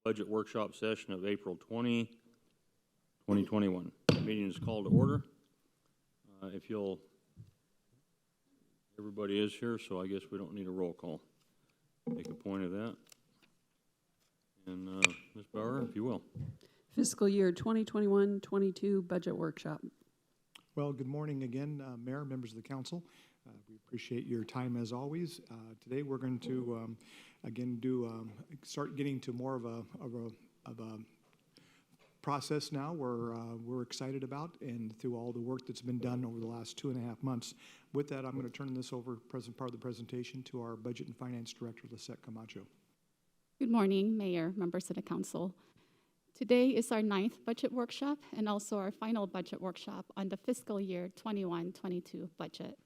Budget workshop session of April 20, 2021. The meeting is called to order. If you'll, everybody is here, so I guess we don't need a roll call. Make a point of that. And Ms. Bauer, if you will. Fiscal year 2021-22 budget workshop. Well, good morning again, Mayor, members of the council. We appreciate your time as always. Today we're going to again start getting to more of a process now where we're excited about, and through all the work that's been done over the last 2.5 months. With that, I'm going to turn this over, part of the presentation, to our Budget and Finance Director, Lisette Camacho. Good morning, Mayor, members of the council. Today is our 9th budget workshop and also our final budget workshop on the fiscal year 21-22 budget.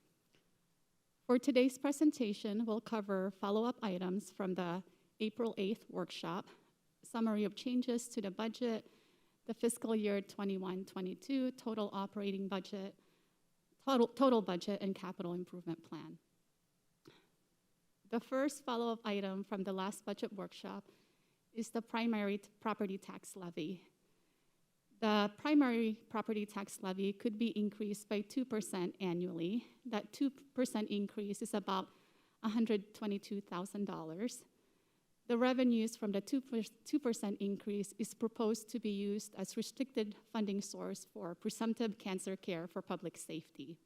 For today's presentation, we'll cover follow-up items from the April 8th workshop, summary of changes to the budget, the fiscal year 21-22 total operating budget, total budget and capital improvement plan. The first follow-up item from the last budget workshop is the primary property tax levy. The primary property tax levy could be increased by 2% annually. That 2% increase is about $122,000. The revenues from the 2% increase is proposed to be used as restricted funding source for presumptive cancer care for public safety.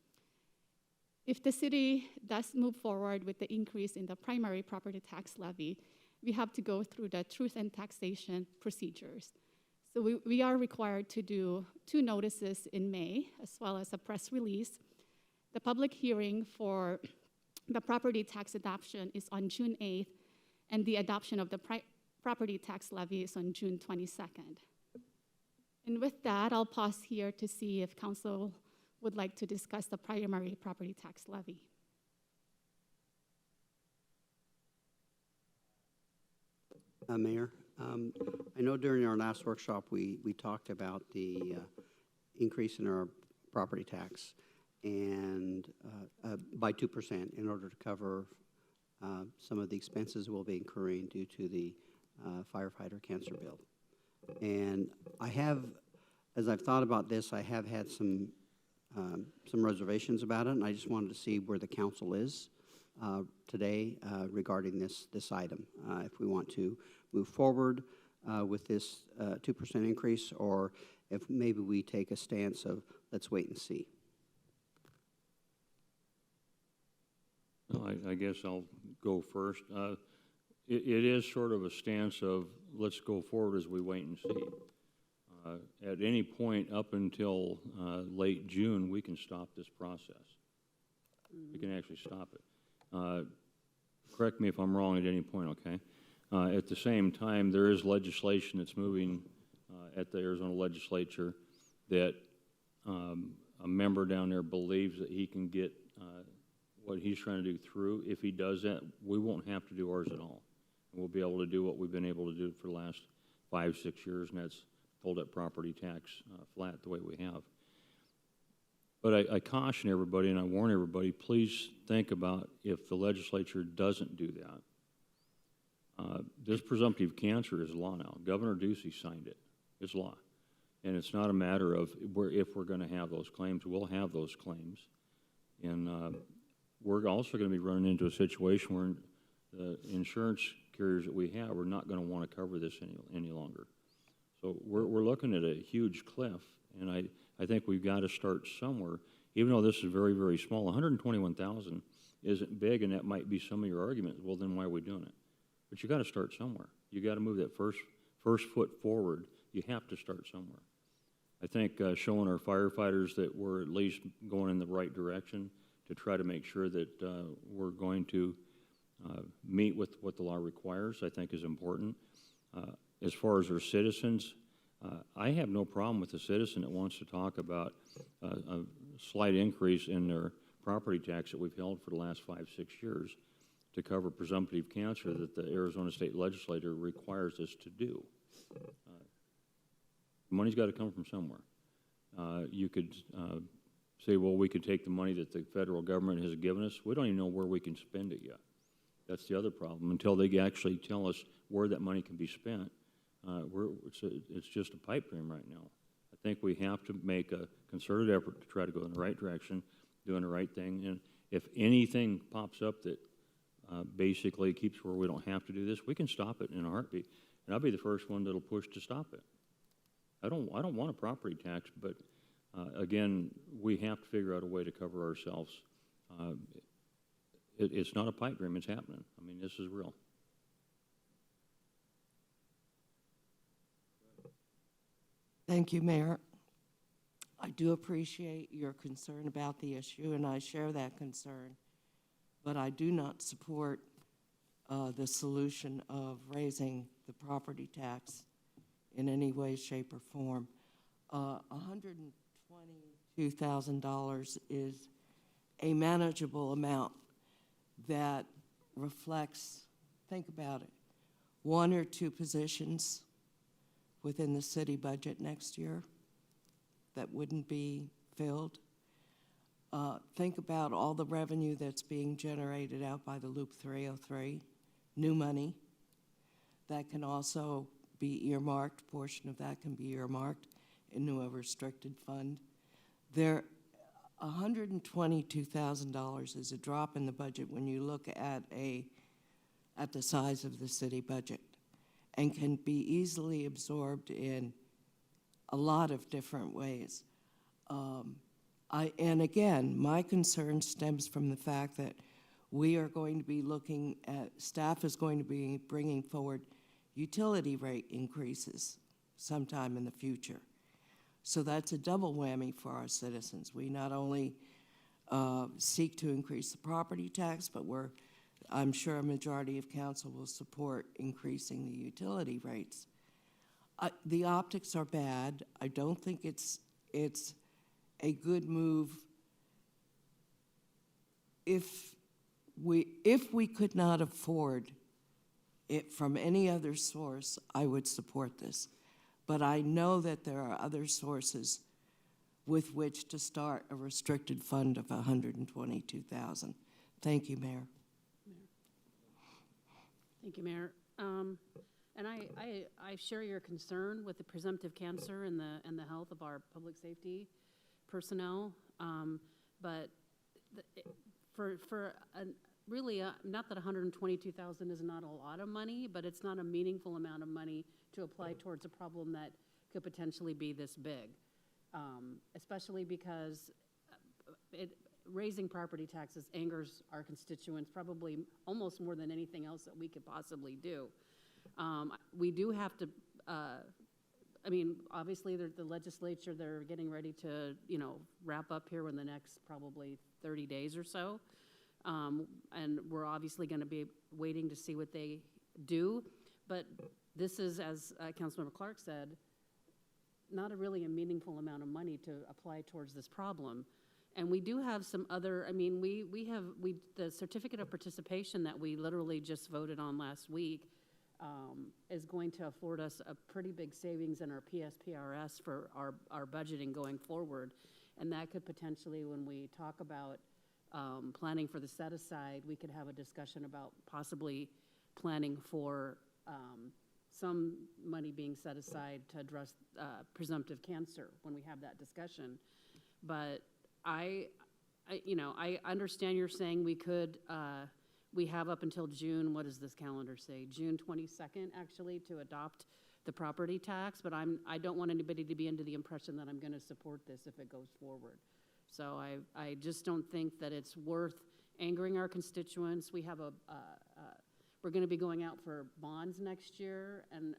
If the city does move forward with the increase in the primary property tax levy, we have to go through the truth and taxation procedures. So we are required to do 2 notices in May, as well as a press release. The public hearing for the property tax adoption is on June 8th, and the adoption of the property tax levy is on June 22nd. And with that, I'll pause here to see if council would like to discuss the primary property tax levy. Mayor, I know during our last workshop we talked about the increase in our property tax and by 2% in order to cover some of the expenses we'll be incurring due to the firefighter cancer bill. And I have, as I've thought about this, I have had some reservations about it, and I just wanted to see where the council is today regarding this item. If we want to move forward with this 2% increase, or if maybe we take a stance of let's wait and see. Well, I guess I'll go first. It is sort of a stance of let's go forward as we wait and see. At any point up until late June, we can stop this process. We can actually stop it. Correct me if I'm wrong at any point, okay? At the same time, there is legislation that's moving at the Arizona legislature that a member down there believes that he can get what he's trying to do through. If he does that, we won't have to do ours at all. We'll be able to do what we've been able to do for the last 5-6 years, and that's hold that property tax flat the way we have. But I caution everybody and I warn everybody, please think about if the legislature doesn't do that. This presumptive cancer is law now. Governor Ducey signed it. It's law. And it's not a matter of if we're going to have those claims. We'll have those claims. And we're also going to be running into a situation where the insurance carriers that we have are not going to want to cover this any longer. So we're looking at a huge cliff, and I think we've got to start somewhere. Even though this is very, very small, 121,000 isn't big, and that might be some of your arguments. Well, then why are we doing it? But you got to start somewhere. You got to move that first foot forward. You have to start somewhere. I think showing our firefighters that we're at least going in the right direction to try to make sure that we're going to meet with what the law requires, I think is important. As far as our citizens, I have no problem with a citizen that wants to talk about a slight increase in their property tax that we've held for the last 5-6 years to cover presumptive cancer that the Arizona State Legislature requires us to do. Money's got to come from somewhere. You could say, well, we could take the money that the federal government has given us. We don't even know where we can spend it yet. That's the other problem. Until they actually tell us where that money can be spent, It's just a pipe dream right now. I think we have to make a concerted effort to try to go in the right direction, doing the right thing. And if anything pops up that basically keeps where we don't have to do this, we can stop it in a heartbeat. And I'll be the first one that'll push to stop it. I don't want a property tax, but again, we have to figure out a way to cover ourselves. It's not a pipe dream, it's happening. I mean, this is real. Thank you, Mayor. I do appreciate your concern about the issue, and I share that concern, but I do not support the solution of raising the property tax in any way, shape, or form. $122,000 is a manageable amount that reflects, think about it, 1 or 2 positions within the city budget next year that wouldn't be filled. Think about all the revenue that's being generated out by the Loop 303, new money that can also be earmarked, portion of that can be earmarked into a restricted fund. There, $122,000 is a drop in the budget when you look at the size of the city budget, and can be easily absorbed in a lot of different ways. And again, my concern stems from the fact that we are going to be looking at, staff is going to be bringing forward utility rate increases sometime in the future. So that's a double whammy for our citizens. We not only seek to increase the property tax, but I'm sure a majority of council will support increasing the utility rates. The optics are bad. I don't think it's a good move. If we could not afford it from any other source, I would support this. But I know that there are other sources with which to start a restricted fund of $122,000. Thank you, Mayor. Thank you, Mayor. And I share your concern with the presumptive cancer and the health of our public safety personnel. But really, not that $122,000 is not a lot of money, but it's not a meaningful amount of money to apply towards a problem that could potentially be this big, especially because raising property taxes angers our constituents probably almost more than anything else that we could possibly do. We do have to, I mean, obviously the legislature, they're getting ready to, wrap up here in the next probably 30 days or so. And we're obviously going to be waiting to see what they do. But this is, as Councilmember Clark said, not really a meaningful amount of money to apply towards this problem. And we do have some other, I mean, the certificate of participation that we literally just voted on last week is going to afford us a pretty big savings in our PSPRS for our budgeting going forward. And that could potentially, when we talk about planning for the set-aside, we could have a discussion about possibly planning for some money being set aside to address presumptive cancer when we have that discussion. But I understand you're saying we have up until June, what does this calendar say? June 22nd, actually, to adopt the property tax, but I don't want anybody to be under the impression that I'm going to support this if it goes forward. So I just don't think that it's worth angering our constituents. We have we're going to be going out for bonds next year, and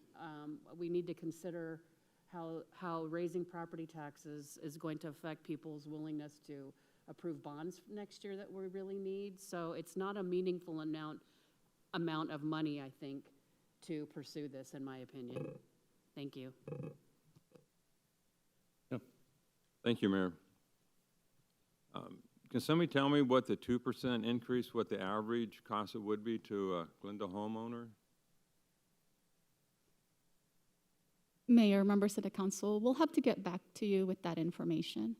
we need to consider how raising property taxes is going to affect people's willingness to approve bonds next year that we really need. So it's not a meaningful amount of money, I think, to pursue this, in my opinion. Thank you. Yeah. Thank you, Mayor. Can somebody tell me what the 2% increase, what the average cost it would be to a Glendale homeowner? Mayor, members of the council, we'll have to get back to you with that information.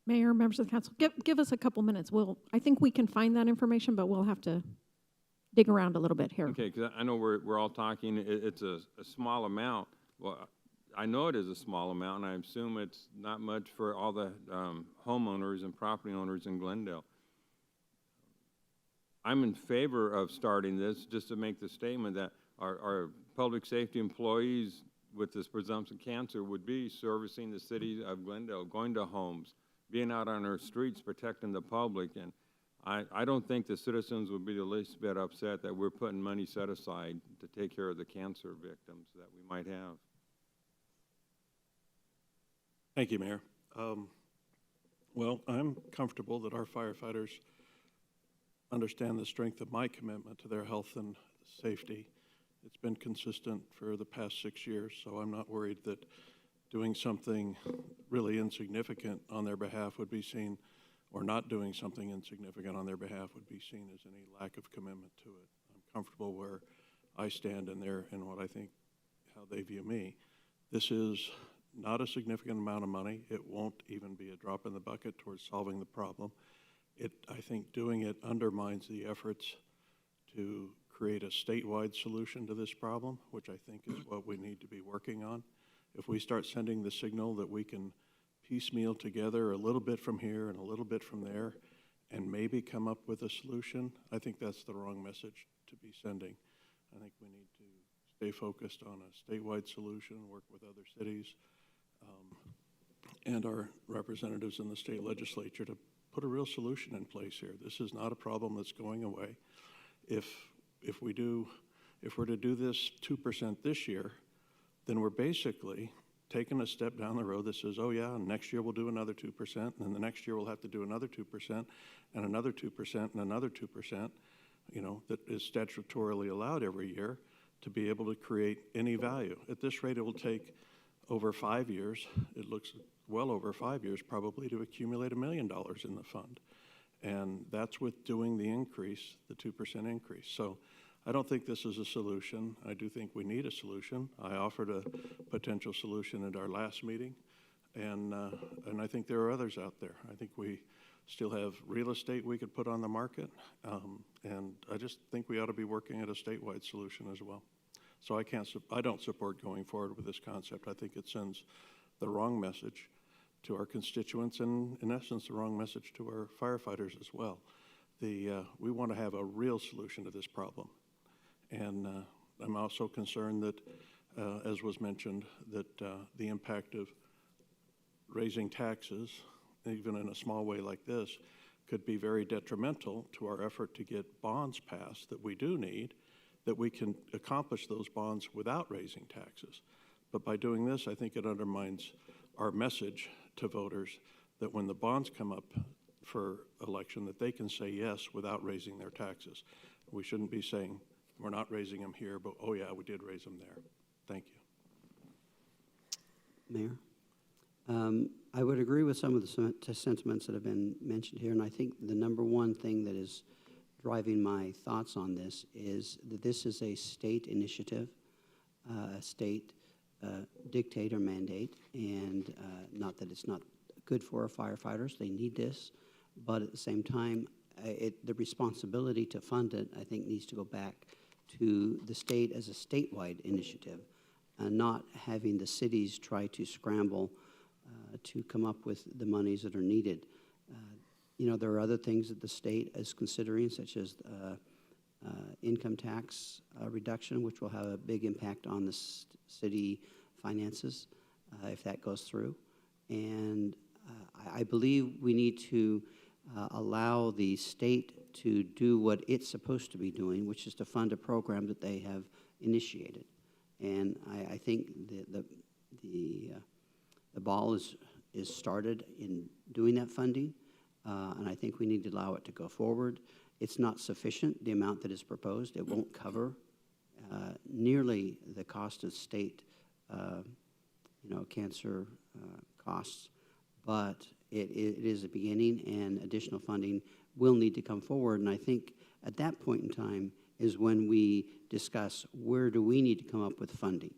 Mayor, members of the council, give us a couple minutes. I think we can find that information, but we'll have to dig around a little bit here. Okay, because I know we're all talking, it's a small amount. Well, I know it is a small amount, and I assume it's not much for all the homeowners and property owners in Glendale. I'm in favor of starting this, just to make the statement that our public safety employees with this presumption cancer would be servicing the city of Glendale, going to homes, being out on our streets, protecting the public. And I don't think the citizens would be the least bit upset that we're putting money set aside to take care of the cancer victims that we might have. Thank you, Mayor. Well, I'm comfortable that our firefighters understand the strength of my commitment to their health and safety. It's been consistent for the past 6 years, so I'm not worried that doing something really insignificant on their behalf would be seen, or not doing something insignificant on their behalf would be seen as any lack of commitment to it. I'm comfortable where I stand in there and what I think, how they view me. This is not a significant amount of money. It won't even be a drop in the bucket towards solving the problem. I think doing it undermines the efforts to create a statewide solution to this problem, which I think is what we need to be working on. If we start sending the signal that we can piecemeal together a little bit from here and a little bit from there and maybe come up with a solution, I think that's the wrong message to be sending. I think we need to stay focused on a statewide solution, work with other cities and our representatives in the state legislature to put a real solution in place here. This is not a problem that's going away. If we're to do this 2% this year, then we're basically taking a step down the road that says, oh yeah, and next year we'll do another 2%, and then the next year we'll have to do another 2%, and another 2%, and another 2%, you know, that is statutorily allowed every year to be able to create any value. At this rate, it will take over 5 years, it looks well over 5 years probably, to accumulate $1 million in the fund. And that's with doing the increase, the 2% increase. So I don't think this is a solution. I do think we need a solution. I offered a potential solution at our last meeting, and I think there are others out there. I think we still have real estate we could put on the market, and I just think we ought to be working at a statewide solution as well. So I don't support going forward with this concept. I think it sends the wrong message to our constituents and, in essence, the wrong message to our firefighters as well. We want to have a real solution to this problem. And I'm also concerned that, as was mentioned, that the impact of raising taxes, even in a small way like this, could be very detrimental to our effort to get bonds passed that we do need, that we can accomplish those bonds without raising taxes. But by doing this, I think it undermines our message to voters that when the bonds come up for election, that they can say yes without raising their taxes. We shouldn't be saying, we're not raising them here, but oh yeah, we did raise them there. Thank you. Mayor, I would agree with some of the sentiments that have been mentioned here, and I think the number one thing that is driving my thoughts on this is that this is a state initiative, a state dictate or mandate, and not that it's not good for our firefighters, they need this, but at the same time, the responsibility to fund it, I think, needs to go back to the state as a statewide initiative, not having the cities try to scramble to come up with the monies that are needed. You know, there are other things that the state is considering, such as income tax reduction, which will have a big impact on the city finances if that goes through. And I believe we need to allow the state to do what it's supposed to be doing, which is to fund a program that they have initiated. And I think the ball is started in doing that funding, and I think we need to allow it to go forward. It's not sufficient, the amount that is proposed. It won't cover nearly the cost of state cancer costs, but it is a beginning, and additional funding will need to come forward. And I think at that point in time is when we discuss, where do we need to come up with funding?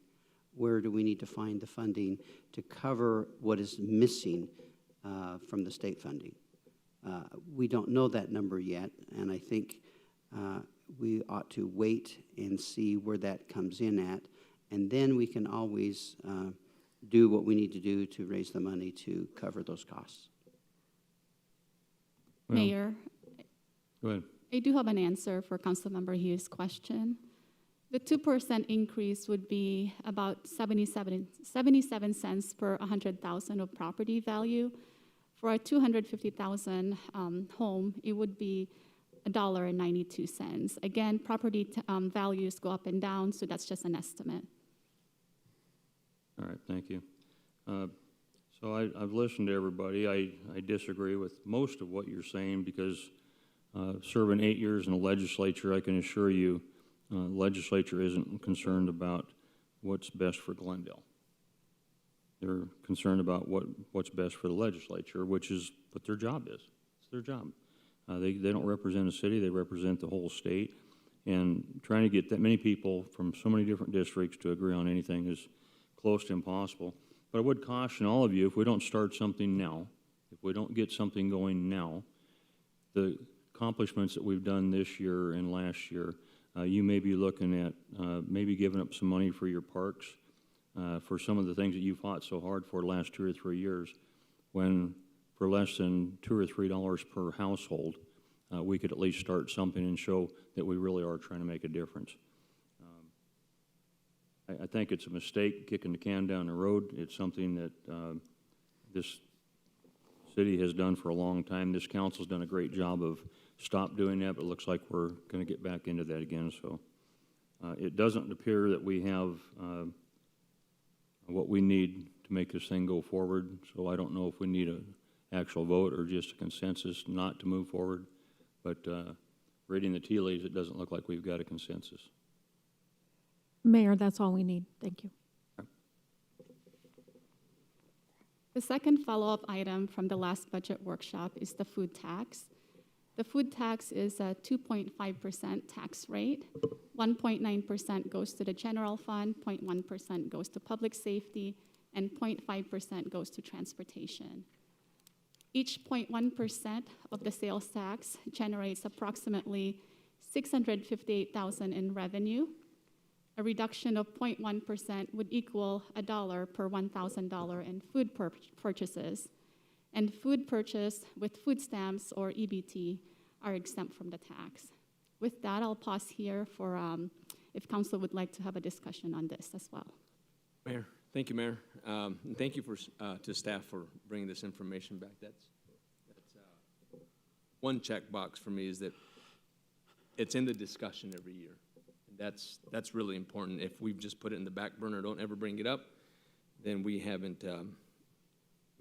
Where do we need to find the funding to cover what is missing from the state funding? We don't know that number yet, and I think we ought to wait and see where that comes in at, and then we can always do what we need to do to raise the money to cover those costs. Well, Mayor, Go ahead. I do have an answer for Councilmember Hughes' question. The 2% increase would be about 77 cents per 100,000 of property value. For a 250,000 home, it would be $1.92. Again, property values go up and down, so that's just an estimate. All right, thank you. So I've listened to everybody. I disagree with most of what you're saying because serving 8 years in the legislature, I can assure you, the legislature isn't concerned about what's best for Glendale. They're concerned about what's best for the legislature, which is what their job is. It's their job. They don't represent a city, they represent the whole state. And trying to get that many people from so many different districts to agree on anything is close to impossible. But I would caution all of you, if we don't start something now, if we don't get something going now, the accomplishments that we've done this year and last year, you may be looking at maybe giving up some money for your parks, for some of the things that you fought so hard for the last 2 or 3 years, when for less than $2 or $3 per household, we could at least start something and show that we really are trying to make a difference. I think it's a mistake kicking the can down the road. It's something that this city has done for a long time. This council's done a great job of stop doing that, but it looks like we're going to get back into that again. So it doesn't appear that we have what we need to make this thing go forward. So I don't know if we need an actual vote or just a consensus not to move forward. But reading the tea leaves, it doesn't look like we've got a consensus. Mayor, that's all we need. Thank you. The second follow-up item from the last budget workshop is the food tax. The food tax is a 2.5% tax rate. 1.9% goes to the general fund, 0.1% goes to public safety, and 0.5% goes to transportation. Each 0.1% of the sales tax generates approximately $658,000 in revenue. A reduction of 0.1% would equal $1 per $1,000 in food purchases. And food purchased with food stamps or EBT are exempt from the tax. With that, I'll pause here for if council would like to have a discussion on this as well. Mayor, thank you, Mayor. And thank you to staff for bringing this information back. That's one checkbox for me is that it's in the discussion every year. That's really important. If we've just put it in the back burner, don't ever bring it up, then we haven't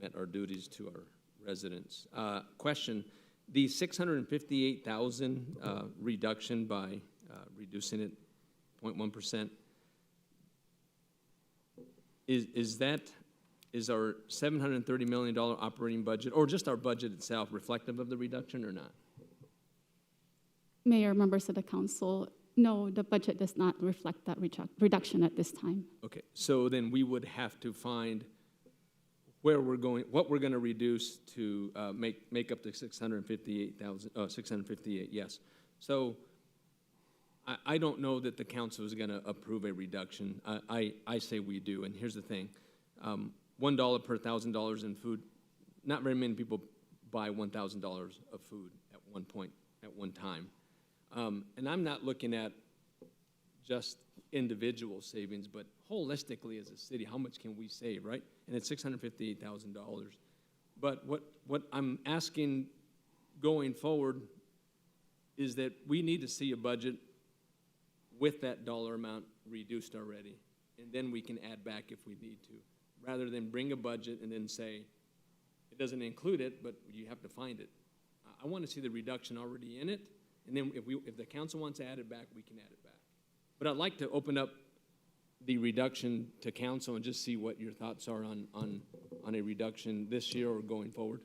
met our duties to our residents. Question, the $658,000 reduction by reducing it 0.1%, is our $730 million operating budget, or just our budget itself, reflective of the reduction or not? Mayor, members of the council, no, the budget does not reflect that reduction at this time. Okay, so then we would have to find where we're going, what we're going to reduce to make up the 658, yes. So I don't know that the council is going to approve a reduction. I say we do, and here's the thing. $1 per $1,000 in food, not very many people buy $1,000 of food at one point, at one time. And I'm not looking at just individual savings, but holistically as a city, how much can we save, right? And it's $658,000. But what I'm asking going forward is that we need to see a budget with that dollar amount reduced already, and then we can add back if we need to, rather than bring a budget and then say, it doesn't include it, but you have to find it. I want to see the reduction already in it. And then if the council wants to add it back, we can add it back. But I'd like to open up the reduction to council and just see what your thoughts are on a reduction this year or going forward.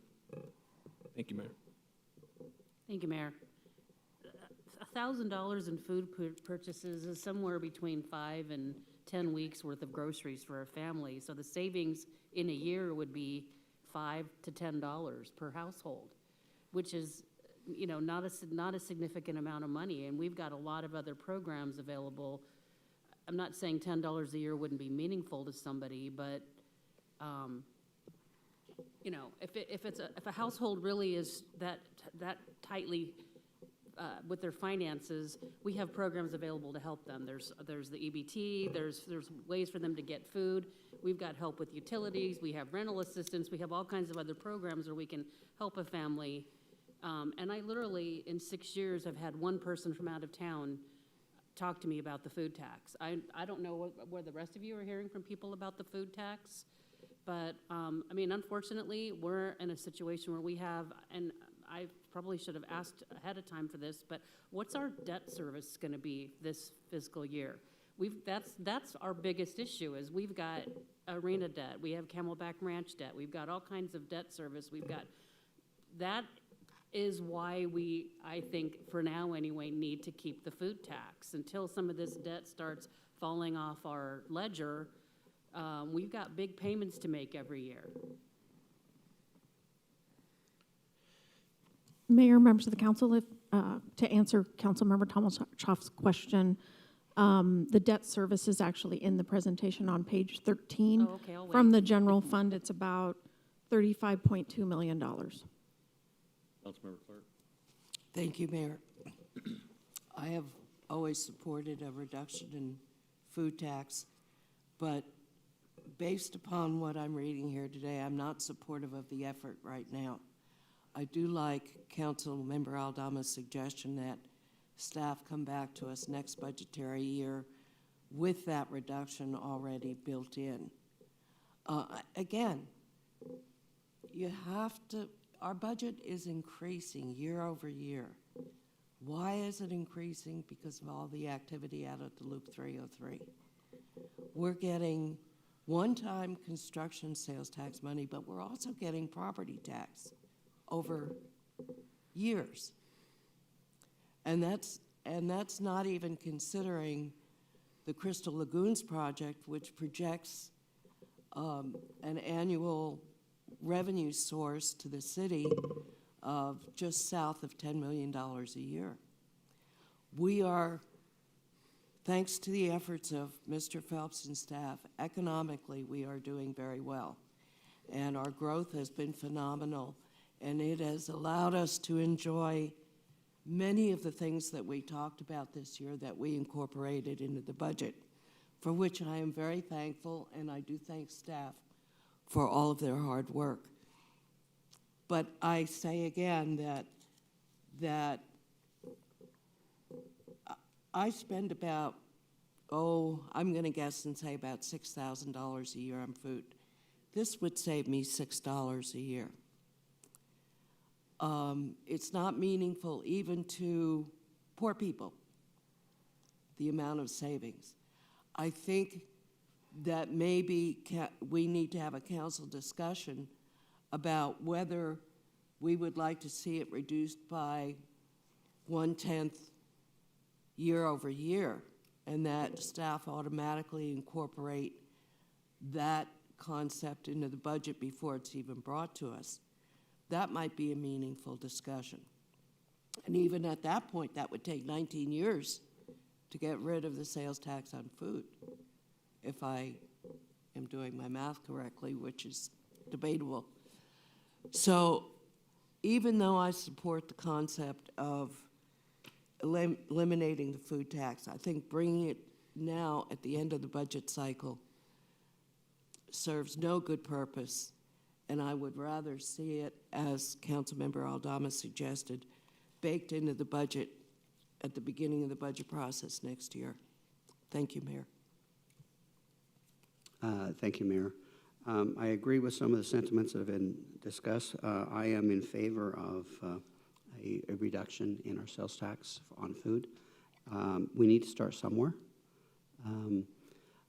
Thank you, Mayor. Thank you, Mayor. $1,000 in food purchases is somewhere between 5 and 10 weeks worth of groceries for a family. So the savings in a year would be $5 to $10 per household, which is you know, not a significant amount of money, and we've got a lot of other programs available. I'm not saying $10 a year wouldn't be meaningful to somebody, but, you know, if a household really is that tightly with their finances, we have programs available to help them. There's the EBT, there's ways for them to get food. We've got help with utilities, we have rental assistance, we have all kinds of other programs where we can help a family. And I literally, in 6 years, have had one person from out of town talk to me about the food tax. I don't know where the rest of you are hearing from people about the food tax, but, I mean, unfortunately, we're in a situation where we have, and I probably should have asked ahead of time for this, but what's our debt service going to be this fiscal year? That's our biggest issue, is we've got arena debt, we have Camelback Ranch debt, we've got all kinds of debt service, that is why we, I think, for now anyway, need to keep the food tax. Until some of this debt starts falling off our ledger, we've got big payments to make every year. Mayor, members of the council, if, to answer Councilmember Tomaszowski's question, the debt service is actually in the presentation on page 13. Oh, okay, I'll wait. From the general fund, it's about $35.2 million. Councilmember Clark. Thank you, Mayor. I have always supported a reduction in food tax, but based upon what I'm reading here today, I'm not supportive of the effort right now. I do like Councilmember Aldama's suggestion that staff come back to us next budgetary year with that reduction already built in. Again, you have to, our budget is increasing year over year. Why is it increasing? Because of all the activity out at the Loop 303. We're getting one-time construction sales tax money, but we're also getting property tax over years. And that's not even considering the Crystal Lagoons project, which projects an annual revenue source to the city of just south of $10 million a year. We are, thanks to the efforts of Mr. Phelps and staff, economically we are doing very well. And our growth has been phenomenal, and it has allowed us to enjoy many of the things that we talked about this year that we incorporated into the budget, for which I am very thankful, and I do thank staff for all of their hard work. But I say again that I spend about, I'm going to guess and say about $6,000 a year on food. This would save me $6 a year. It's not meaningful even to poor people, the amount of savings. I think that maybe we need to have a council discussion about whether we would like to see it reduced by 1/10 year over year, and that staff automatically incorporate that concept into the budget before it's even brought to us. That might be a meaningful discussion. And even at that point, that would take 19 years to get rid of the sales tax on food, if I am doing my math correctly, which is debatable. So even though I support the concept of eliminating the food tax, I think bringing it now at the end of the budget cycle serves no good purpose, and I would rather see it, as Councilmember Aldama suggested, baked into the budget at the beginning of the budget process next year. Thank you, Mayor. Thank you, Mayor. I agree with some of the sentiments that have been discussed. I am in favor of a reduction in our sales tax on food. We need to start somewhere.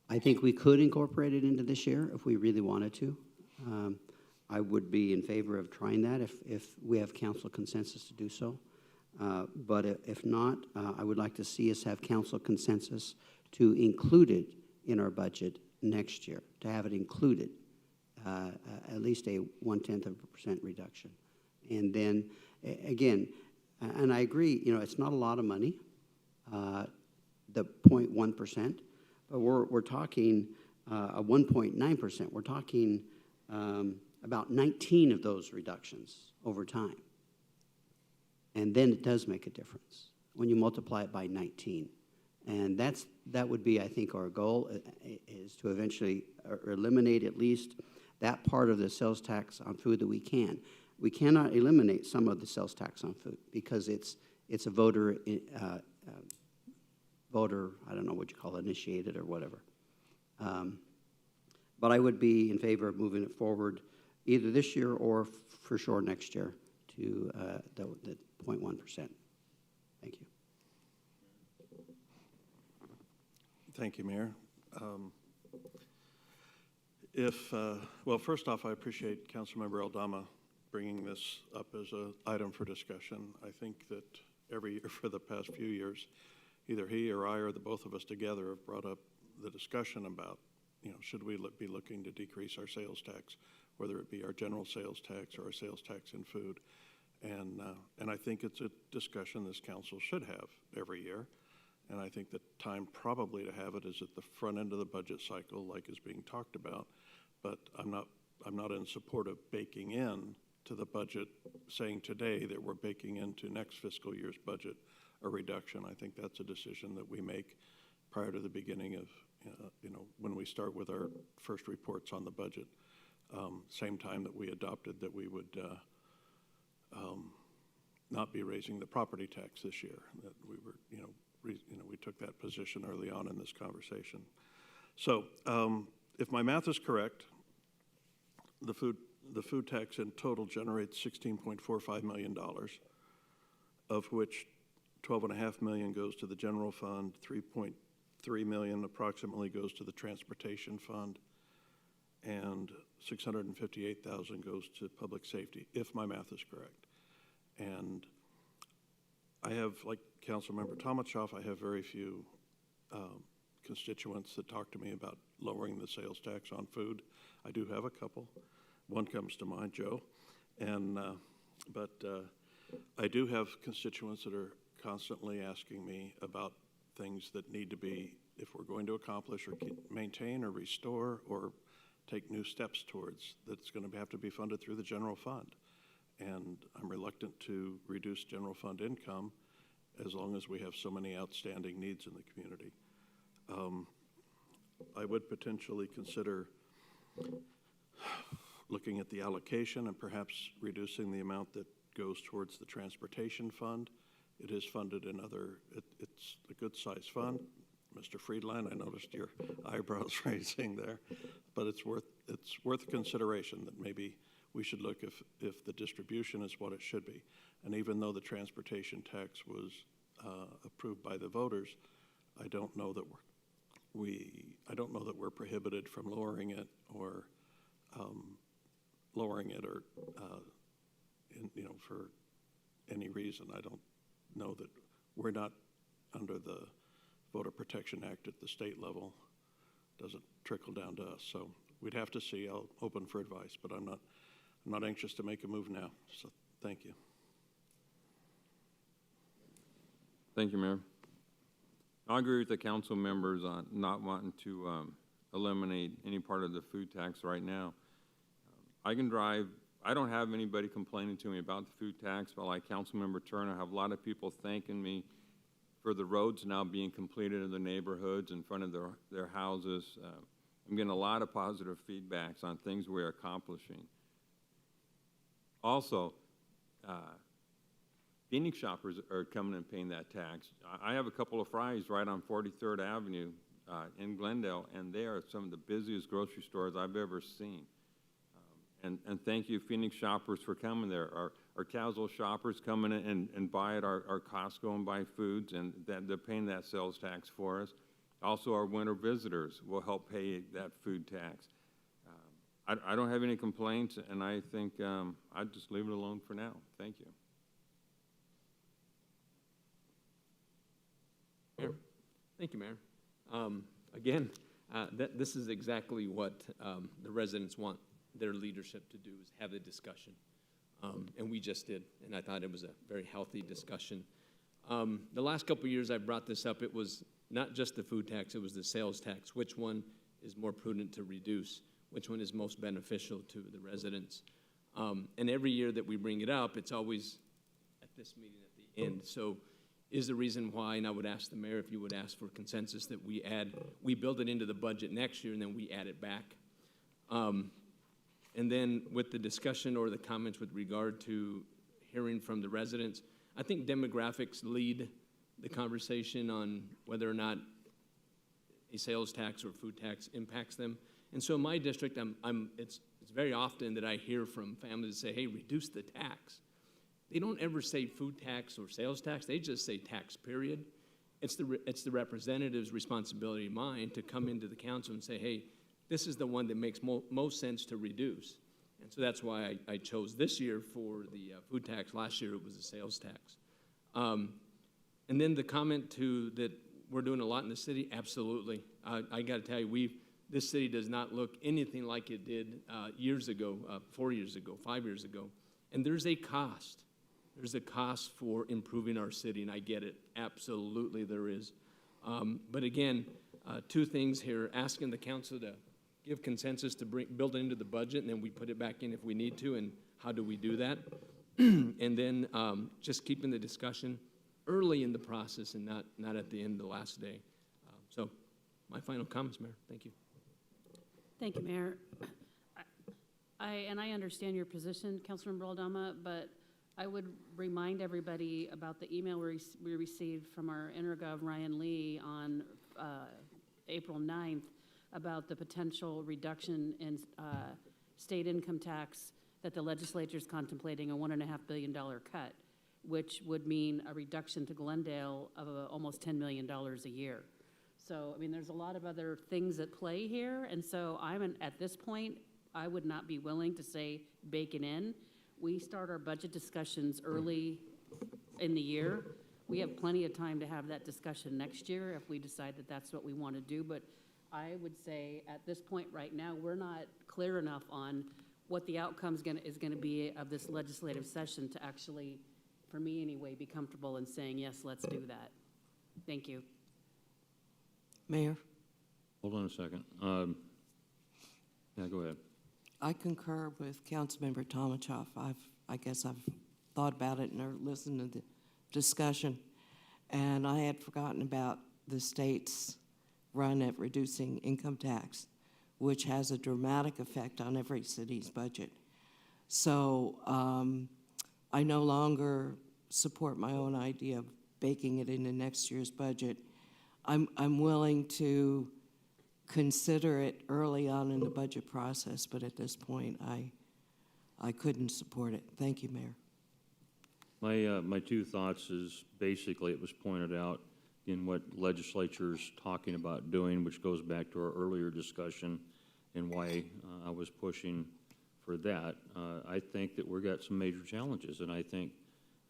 I think we could incorporate it into this year if we really wanted to. I would be in favor of trying that if we have council consensus to do so. But if not, I would like to see us have council consensus to include it in our budget next year, to have it included, at least a 0.1% reduction. And then, again, And I agree, you know, it's not a lot of money, the 0.1%, but we're talking a 1.9%. We're talking about 19 of those reductions over time. And then it does make a difference when you multiply it by 19. And that would be, I think, our goal, is to eventually eliminate at least that part of the sales tax on food that we can. We cannot eliminate some of the sales tax on food because it's a voter, I don't know what you call it, initiated or whatever. But I would be in favor of moving it forward either this year or for sure next year to the 0.1%. Thank you. Thank you, Mayor. Well, first off, I appreciate Councilmember Aldama bringing this up as an item for discussion. I think that every year for the past few years, either he or I or the both of us together have brought up the discussion about, you know, should we be looking to decrease our sales tax, whether it be our general sales tax or our sales tax in food. And I think it's a discussion this council should have every year. And I think the time probably to have it is at the front end of the budget cycle, like is being talked about. But I'm not in support of baking in to the budget, saying today that we're baking into next fiscal year's budget a reduction. I think that's a decision that we make prior to the beginning of, you know, when we start with our first reports on the budget. Same time that we adopted that we would not be raising the property tax this year. That we were, we took that position early on in this conversation. So if my math is correct, the food tax in total generates $16.45 million, of which $12.5 million goes to the general fund, $3.3 million approximately goes to the transportation fund, and $658,000 goes to public safety, if my math is correct. And I have, like Councilmember Tomachoff, I have very few constituents that talk to me about lowering the sales tax on food. I do have a couple. One comes to mind, Joe. And but I do have constituents that are constantly asking me about things that need to be, if we're going to accomplish or maintain or restore or take new steps towards, that's going to have to be funded through the general fund. And I'm reluctant to reduce general fund income as long as we have so many outstanding needs in the community. I would potentially consider looking at the allocation and perhaps reducing the amount that goes towards the transportation fund. It is funded in it's a good sized fund. Mr. Friedland, I noticed your eyebrows raising there, but it's worth consideration that maybe we should look if the distribution is what it should be. And even though the transportation tax was approved by the voters, I don't know that we're prohibited from lowering it or for any reason. I don't know that we're not under the Voter Protection Act at the state level. Doesn't trickle down to us. So we'd have to see. I'll open for advice, but I'm not anxious to make a move now. So thank you. Thank you, Mayor. I agree with the council members on not wanting to eliminate any part of the food tax right now. I can drive. I don't have anybody complaining to me about the food tax, but like Councilmember Turner, I have a lot of people thanking me for the roads now being completed in the neighborhoods in front of their houses. I'm getting a lot of positive feedbacks on things we're accomplishing. Also, Phoenix shoppers are coming and paying that tax. I have a couple of Fry's right on 43rd Avenue in Glendale, and they are some of the busiest grocery stores I've ever seen. And thank you, Phoenix shoppers, for coming there. Our casual shoppers come in and buy at our Costco and buy foods, and they're paying that sales tax for us. Also, our winter visitors will help pay that food tax. I don't have any complaints, and I think I'd just leave it alone for now. Thank you. Mayor. Thank you, Mayor. Again, this is exactly what the residents want their leadership to do, is have the discussion. And we just did, and I thought it was a very healthy discussion. The last couple of years I brought this up, it was not just the food tax, it was the sales tax. Which one is more prudent to reduce? Which one is most beneficial to the residents? And every year that we bring it up, it's always at this meeting at the end. So is the reason why, and I would ask the mayor if you would ask for consensus, that we build it into the budget next year and then we add it back. And then with the discussion or the comments with regard to hearing from the residents, I think demographics lead the conversation on whether or not a sales tax or food tax impacts them. And so in my district, it's very often that I hear from families say, hey, reduce the tax. They don't ever say food tax or sales tax. They just say tax, period. It's the representative's responsibility, mine, to come into the council and say, hey, this is the one that makes most sense to reduce. And so that's why I chose this year for the food tax. Last year it was a sales tax. And then the comment that we're doing a lot in the city, absolutely. I got to tell you, this city does not look anything like it did years ago, 4 years ago, 5 years ago. And there's a cost. There's a cost for improving our city, and I get it. Absolutely there is. But again, two things here, asking the council to give consensus to build it into the budget, and then we put it back in if we need to, and how do we do that? And then just keeping the discussion early in the process and not at the end of the last day. So my final comments, Mayor. Thank you. Thank you, Mayor. I understand your position, Councilmember Aldama, but I would remind everybody about the email we received from our InterGov, Ryan Lee, on April 9th about the potential reduction in state income tax that the legislature is contemplating, a $1.5 billion cut, which would mean a reduction to Glendale of almost $10 million a year. So, I mean, there's a lot of other things at play here, and so at this point, I would not be willing to say bake it in. We start our budget discussions early in the year. We have plenty of time to have that discussion next year if we decide that that's what we want to do, but I would say at this point right now, we're not clear enough on what the outcome is going to be of this legislative session to actually, for me anyway, be comfortable in saying, yes, let's do that. Thank you. Mayor, Hold on a second. Yeah, go ahead. I concur with Councilmember Tomachoff. I guess I've thought about it and listened to the discussion, and I had forgotten about the state's run at reducing income tax, which has a dramatic effect on every city's budget. So I no longer support my own idea of baking it into next year's budget. I'm willing to consider it early on in the budget process, but at this point, I couldn't support it. Thank you, Mayor. My two thoughts is basically it was pointed out in what legislature's talking about doing, which goes back to our earlier discussion and why I was pushing for that. I think that we've got some major challenges, and I think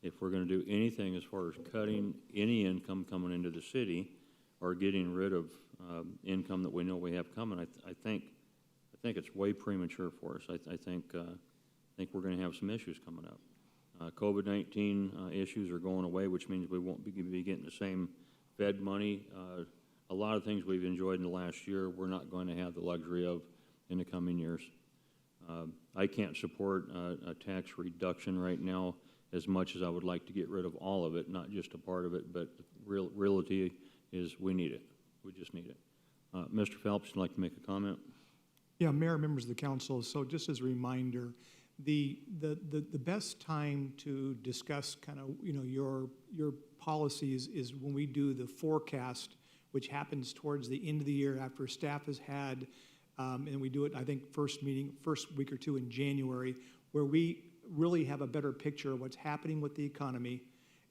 if we're going to do anything as far as cutting any income coming into the city or getting rid of income that we know we have coming, I think it's way premature for us. I think we're going to have some issues coming up. COVID-19 issues are going away, which means we won't be getting the same Fed money. A lot of things we've enjoyed in the last year, we're not going to have the luxury of in the coming years. I can't support a tax reduction right now as much as I would like to get rid of all of it, not just a part of it, but the reality is we need it. We just need it. Mr. Phelps, would you like to make a comment? Yeah, Mayor, members of the council, so just as a reminder, the best time to discuss kind of, your policies is when we do the forecast, which happens towards the end of the year after staff has had, and we do it, I think, first week or two in January, where we really have a better picture of what's happening with the economy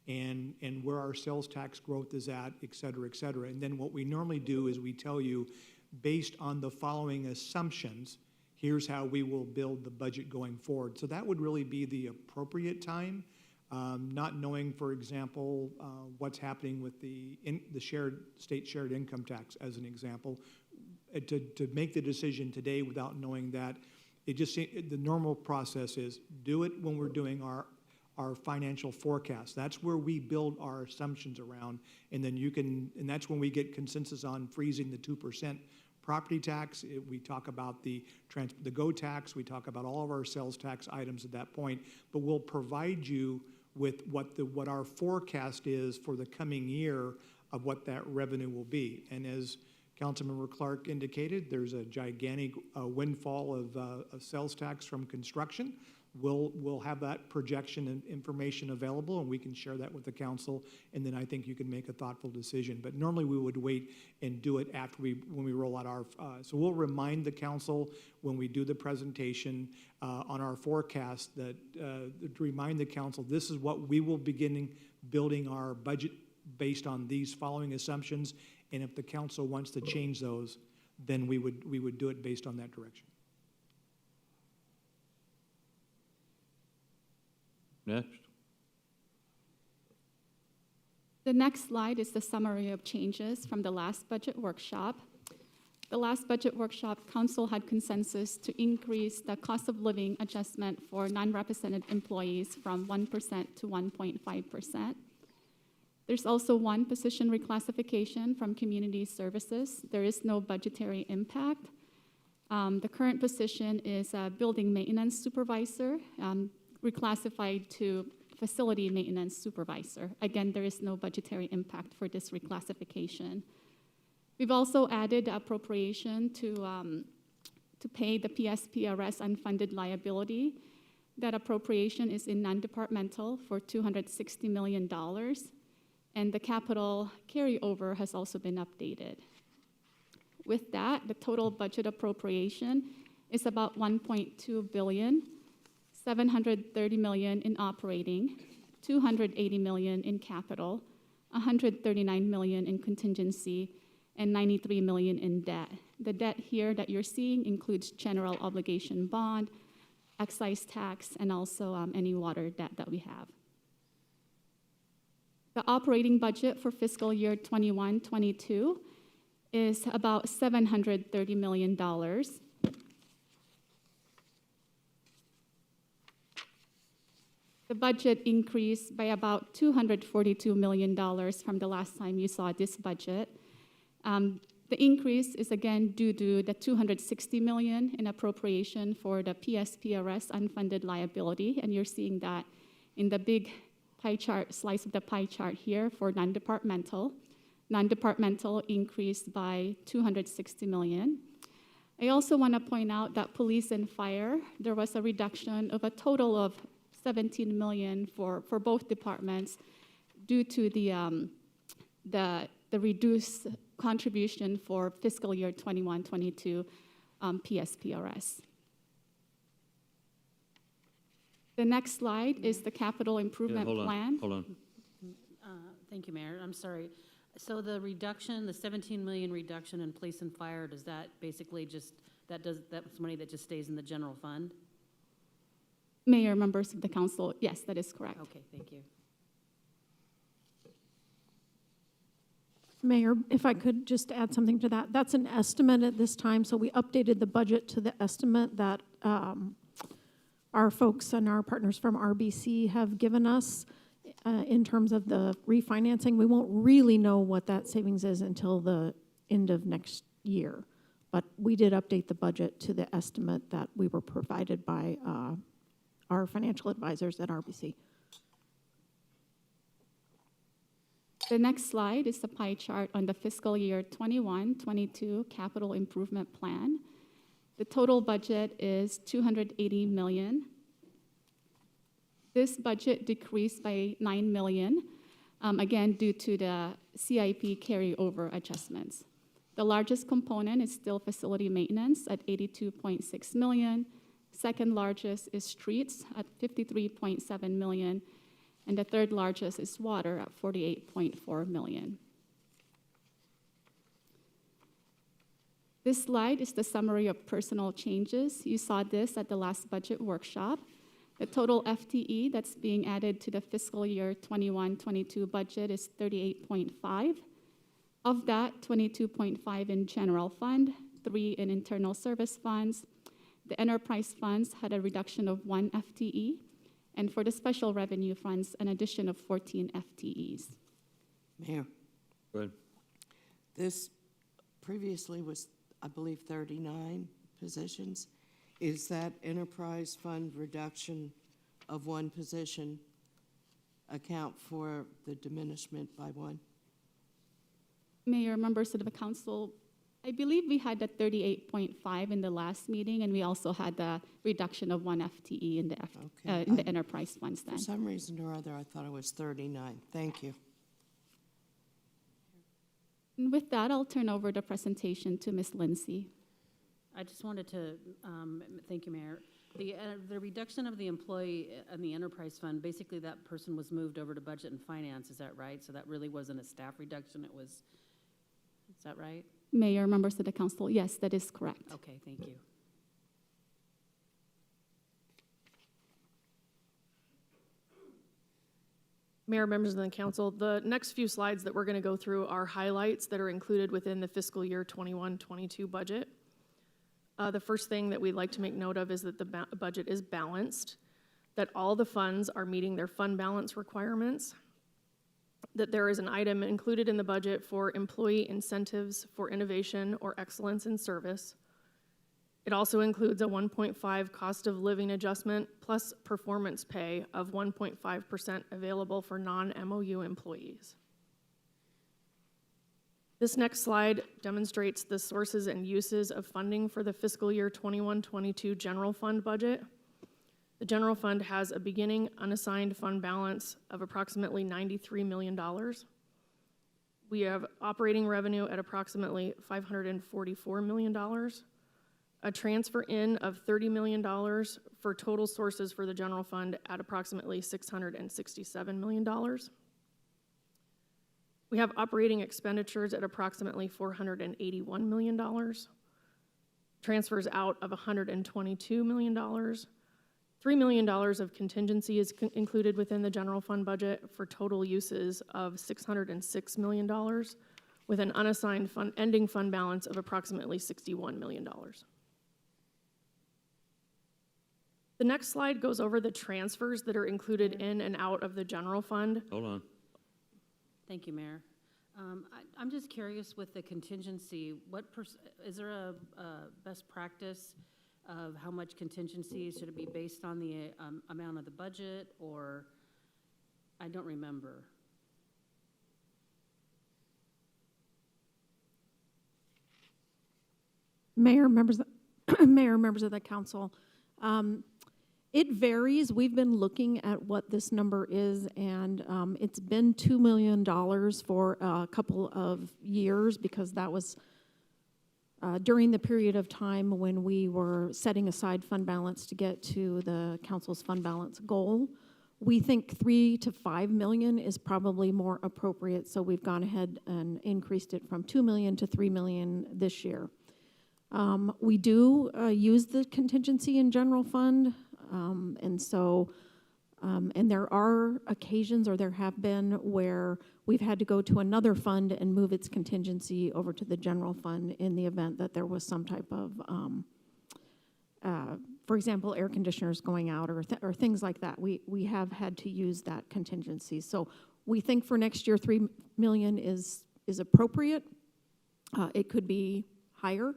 and where our sales tax growth is at, et cetera, et cetera. And then what we normally do is we tell you, based on the following assumptions, here's how we will build the budget going forward. So that would really be the appropriate time, not knowing, for example, what's happening with the state shared income tax, as an example. To make the decision today without knowing that the normal process is do it when we're doing our financial forecast. That's where we build our assumptions around, and then and that's when we get consensus on freezing the 2% property tax. We talk about the GO tax, we talk about all of our sales tax items at that point, but we'll provide you with what our forecast is for the coming year of what that revenue will be. And as Councilmember Clark indicated, there's a gigantic windfall of sales tax from construction. We'll have that projection and information available, and we can share that with the council, and then I think you can make a thoughtful decision. But normally we would wait and do it after when we roll out our, so we'll remind the council when we do the presentation on our forecast that, to remind the council, this is what we will begin building our budget based on these following assumptions, and if the council wants to change those, then we would do it based on that direction. Next. The next slide is the summary of changes from the last budget workshop. The last budget workshop, council had consensus to increase the cost of living adjustment for non-represented employees from 1% to 1.5%. There's also one position reclassification from community services. There is no budgetary impact. The current position is a building maintenance supervisor, reclassified to facility maintenance supervisor. Again, there is no budgetary impact for this reclassification. We've also added appropriation to pay the PSPRS unfunded liability. That appropriation is in non-departmental for $260 million, and the capital carryover has also been updated. With that, the total budget appropriation is about $1.2 billion. $730 million in operating, $280 million in capital, $139 million in contingency, and $93 million in debt. The debt here that you're seeing includes general obligation bond, excise tax, and also any water debt that we have. The operating budget for fiscal year 21-22 is about $730 million. The budget increased by about $242 million from the last time you saw this budget. The increase is again due to the $260 million in appropriation for the PSPRS unfunded liability, and you're seeing that in the big pie chart, slice of the pie chart here for non-departmental. Non-departmental increased by $260 million. I also want to point out that police and fire, there was a reduction of a total of $17 million for both departments due to the reduced contribution for fiscal year 21-22 PSPRS. The next slide is the capital improvement plan. Hold on. Thank you, Mayor. I'm sorry. So the reduction, the 17 million reduction in police and fire, does that basically just, that's money that just stays in the general fund? Mayor, members of the council, yes, that is correct. Okay, thank you. Mayor, if I could just add something to that. That's an estimate at this time, so we updated the budget to the estimate that our folks and our partners from RBC have given us in terms of the refinancing. We won't really know what that savings is until the end of next year, but we did update the budget to the estimate that we were provided by our financial advisors at RBC. The next slide is the pie chart on the fiscal year 21-22 capital improvement plan. The total budget is $280 million. This budget decreased by $9 million, again, due to the CIP carryover adjustments. The largest component is still facility maintenance at $82.6 million. Second largest is streets at $53.7 million. And the third largest is water at $48.4 million. This slide is the summary of personnel changes. You saw this at the last budget workshop. The total FTE that's being added to the fiscal year 21-22 budget is 38.5. Of that, 22.5 in general fund, 3 in internal service funds, The enterprise funds had a reduction of 1 FTE, and for the special revenue funds, an addition of 14 FTEs. Mayor, Go ahead. this previously was, I believe, 39 positions. Is that enterprise fund reduction of 1 position account for the diminishment by 1? Mayor, members of the council, I believe we had the 38.5 in the last meeting, and we also had the reduction of 1 FTE in the, Okay. in the enterprise funds then. For some reason or other, I thought it was 39. Thank you. And with that, I'll turn over the presentation to Ms. Lindsay. I just wanted to, thank you, Mayor. The reduction of the employee and the enterprise fund, basically that person was moved over to budget and finance, is that right? So that really wasn't a staff reduction, it was, is that right? Mayor, members of the council, yes, that is correct. Okay, thank you. Mayor, members of the council, the next few slides that we're going to go through are highlights that are included within the fiscal year 21-22 budget. The first thing that we'd like to make note of is that the budget is balanced, that all the funds are meeting their fund balance requirements, that there is an item included in the budget for employee incentives for innovation or excellence in service. It also includes a 1.5 cost of living adjustment plus performance pay of 1.5% available for non-MOU employees. This next slide demonstrates the sources and uses of funding for the fiscal year 21-22 general fund budget. The general fund has a beginning unassigned fund balance of approximately $93 million. We have operating revenue at approximately $544 million, a transfer in of $30 million for total sources for the general fund at approximately $667 million. We have operating expenditures at approximately $481 million, transfers out of $122 million, $3 million of contingency is included within the general fund budget for total uses of $606 million, with an unassigned ending fund balance of approximately $61 million. The next slide goes over the transfers that are included in and out of the general fund. Hold on. Thank you, Mayor. I'm just curious with the contingency, is there a best practice of how much contingency? Should it be based on the amount of the budget, or I don't remember. Mayor, members of the council, it varies. We've been looking at what this number is, and it's been $2 million for a couple of years because that was during the period of time when we were setting aside fund balance to get to the council's fund balance goal. We think 3 to 5 million is probably more appropriate, so we've gone ahead and increased it from 2 million to 3 million this year. We do use the contingency in general fund, and there are occasions, or there have been, where we've had to go to another fund and move its contingency over to the general fund in the event that there was some type of, for example, air conditioners going out or things like that. We have had to use that contingency. So we think for next year, 3 million is appropriate. It could be higher.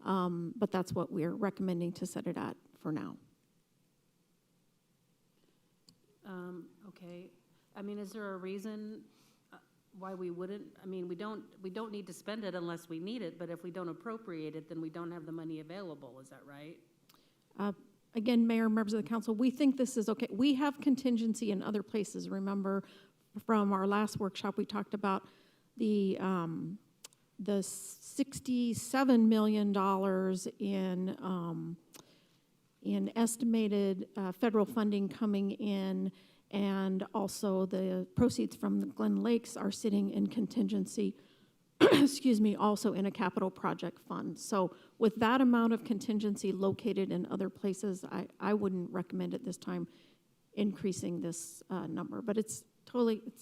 But that's what we're recommending to set it at for now. Okay. I mean, is there a reason why we wouldn't? I mean, we don't need to spend it unless we need it, but if we don't appropriate it, then we don't have the money available. Is that right? Again, Mayor, members of the council, we think this is okay. We have contingency in other places. Remember, from our last workshop, we talked about the $67 million in estimated federal funding coming in, and also the proceeds from the Glen Lakes are sitting in contingency, excuse me, also in a capital project fund. So with that amount of contingency located in other places, I wouldn't recommend at this time increasing this number, but it's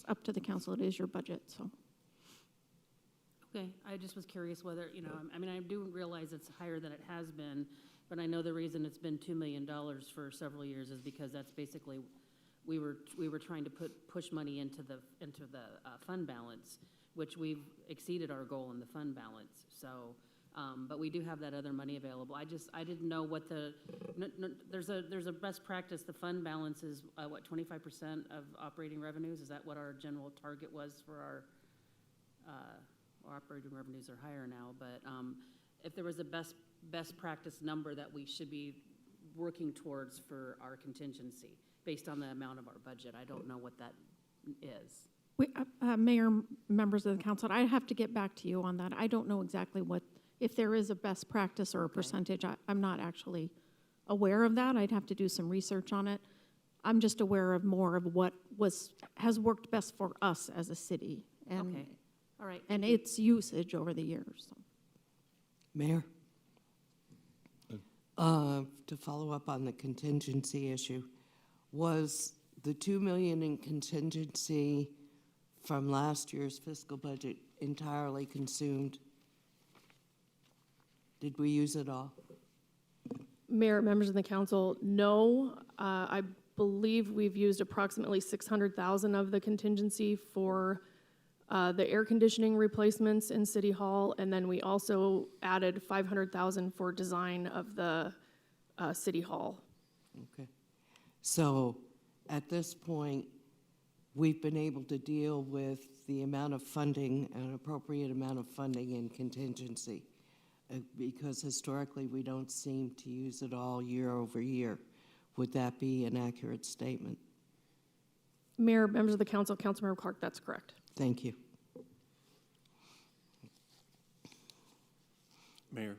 up to the council. It is your budget, so. Okay, I just was curious whether, I mean, I do realize it's higher than it has been, But I know the reason it's been $2 million for several years is because that's basically, we were trying to push money into the fund balance, which we've exceeded our goal in the fund balance. So, but we do have that other money available. I didn't know what there's a best practice. The fund balance is, what, 25% of operating revenues? Is that what our general target was for our operating revenues are higher now, but if there was a best practice number that we should be working towards for our contingency based on the amount of our budget, I don't know what that is. Mayor, members of the council, I have to get back to you on that. I don't know exactly if there is a best practice or a percentage. I'm not actually aware of that. I'd have to do some research on it. I'm just aware of more of what has worked best for us as a city. And, Okay, all right. and its usage over the years. So. Mayor? To follow up on the contingency issue, was the $2 million in contingency from last year's fiscal budget entirely consumed? Did we use it all? Mayor, members of the council, no. I believe we've used approximately 600,000 of the contingency for the air conditioning replacements in City Hall, and then we also added 500,000 for design of the City Hall. Okay. So at this point, we've been able to deal with the amount of funding, an appropriate amount of funding in contingency, because historically we don't seem to use it all year over year. Would that be an accurate statement? Mayor, members of the council, Councilmember Clark, that's correct. Thank you. Mayor,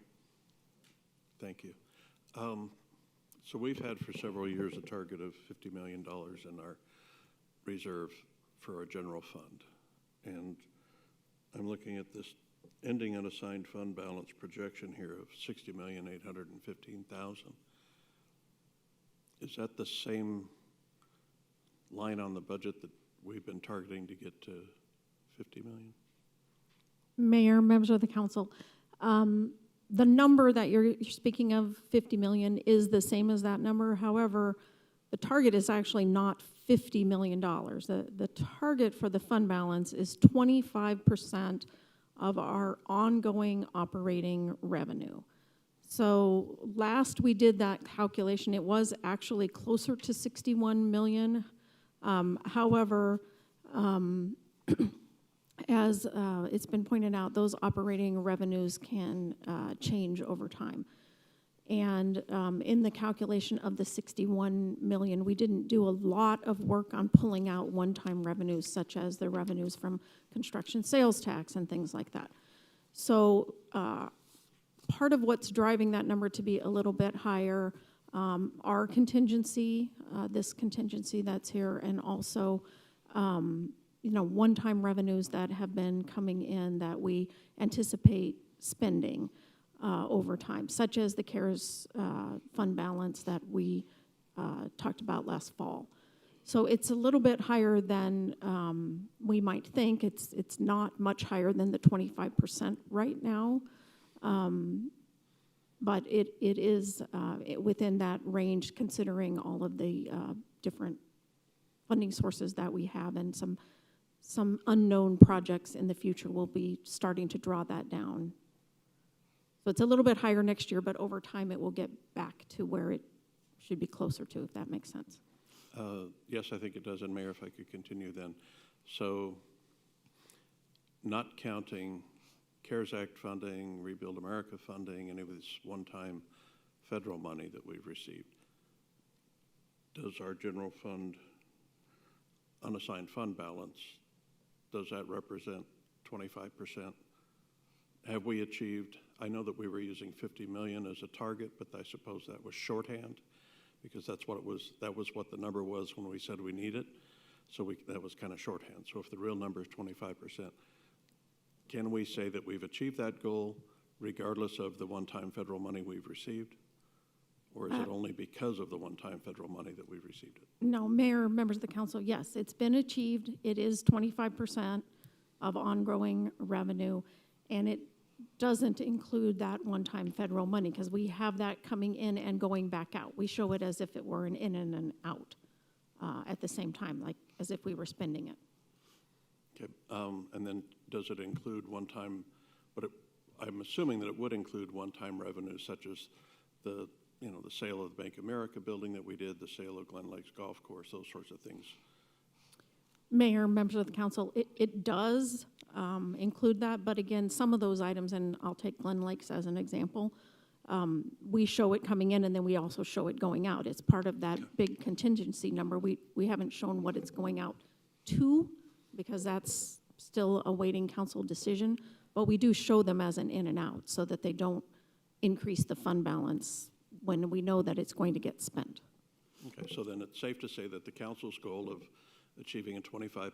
thank you. So we've had for several years a target of $50 million in our reserve for our general fund. And I'm looking at this ending unassigned fund balance projection here of $60,815,000. Is that the same line on the budget that we've been targeting to get to 50 million? Mayor, members of the council, the number that you're speaking of, 50 million, is the same as that number. However, the target is actually not $50 million. The target for the fund balance is 25% of our ongoing operating revenue. So last we did that calculation, it was actually closer to 61 million. However, as it's been pointed out, those operating revenues can change over time. And in the calculation of the 61 million, we didn't do a lot of work on pulling out one-time revenues, such as the revenues from construction sales tax and things like that. So part of what's driving that number to be a little bit higher are contingency, this contingency that's here, and also one-time revenues that have been coming in that we anticipate spending over time, such as the CARES fund balance that we talked about last fall. So it's a little bit higher than we might think. It's not much higher than the 25% right now, but it is within that range, considering all of the different funding sources that we have, and some unknown projects in the future will be starting to draw that down. So it's a little bit higher next year, but over time it will get back to where it should be closer to, if that makes sense. Yes, I think it does. And Mayor, if I could continue then. So not counting CARES Act funding, Rebuild America funding, any of this one-time federal money that we've received, does our general fund unassigned fund balance, does that represent 25%? Have we achieved, I know that we were using 50 million as a target, but I suppose that was shorthand, because that's what it was, that was what the number was when we said we need it. So that was kind of shorthand. So if the real number is 25%, can we say that we've achieved that goal regardless of the one-time federal money we've received? Or is it only because of the one-time federal money that we've received it? No, Mayor, members of the council, yes, it's been achieved. It is 25% of ongoing revenue, and it doesn't include that one-time federal money, because we have that coming in and going back out. We show it as if it were an in and an out at the same time, like as if we were spending it. Okay, and then does it include one-time, I'm assuming that it would include one-time revenues such as the sale of the Bank of America building that we did, the sale of Glen Lakes Golf Course, those sorts of things. Mayor, members of the council, it does include that, but again, some of those items, and I'll take Glen Lakes as an example, we show it coming in and then we also show it going out. It's part of that big contingency number. We haven't shown what it's going out to, because that's still awaiting council decision, but we do show them as an in and out so that they don't increase the fund balance when we know that it's going to get spent. Okay, so then it's safe to say that the council's goal of achieving a 25%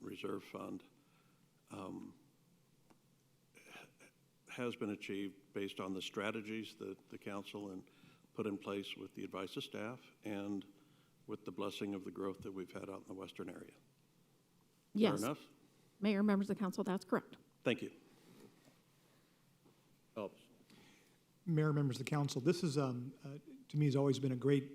reserve fund has been achieved based on the strategies that the council put in place with the advice of staff and with the blessing of the growth that we've had out in the western area. Yes. Fair enough? Mayor, members of the council, that's correct. Thank you. Helps. Mayor, members of the council, this is, to me, has always been a great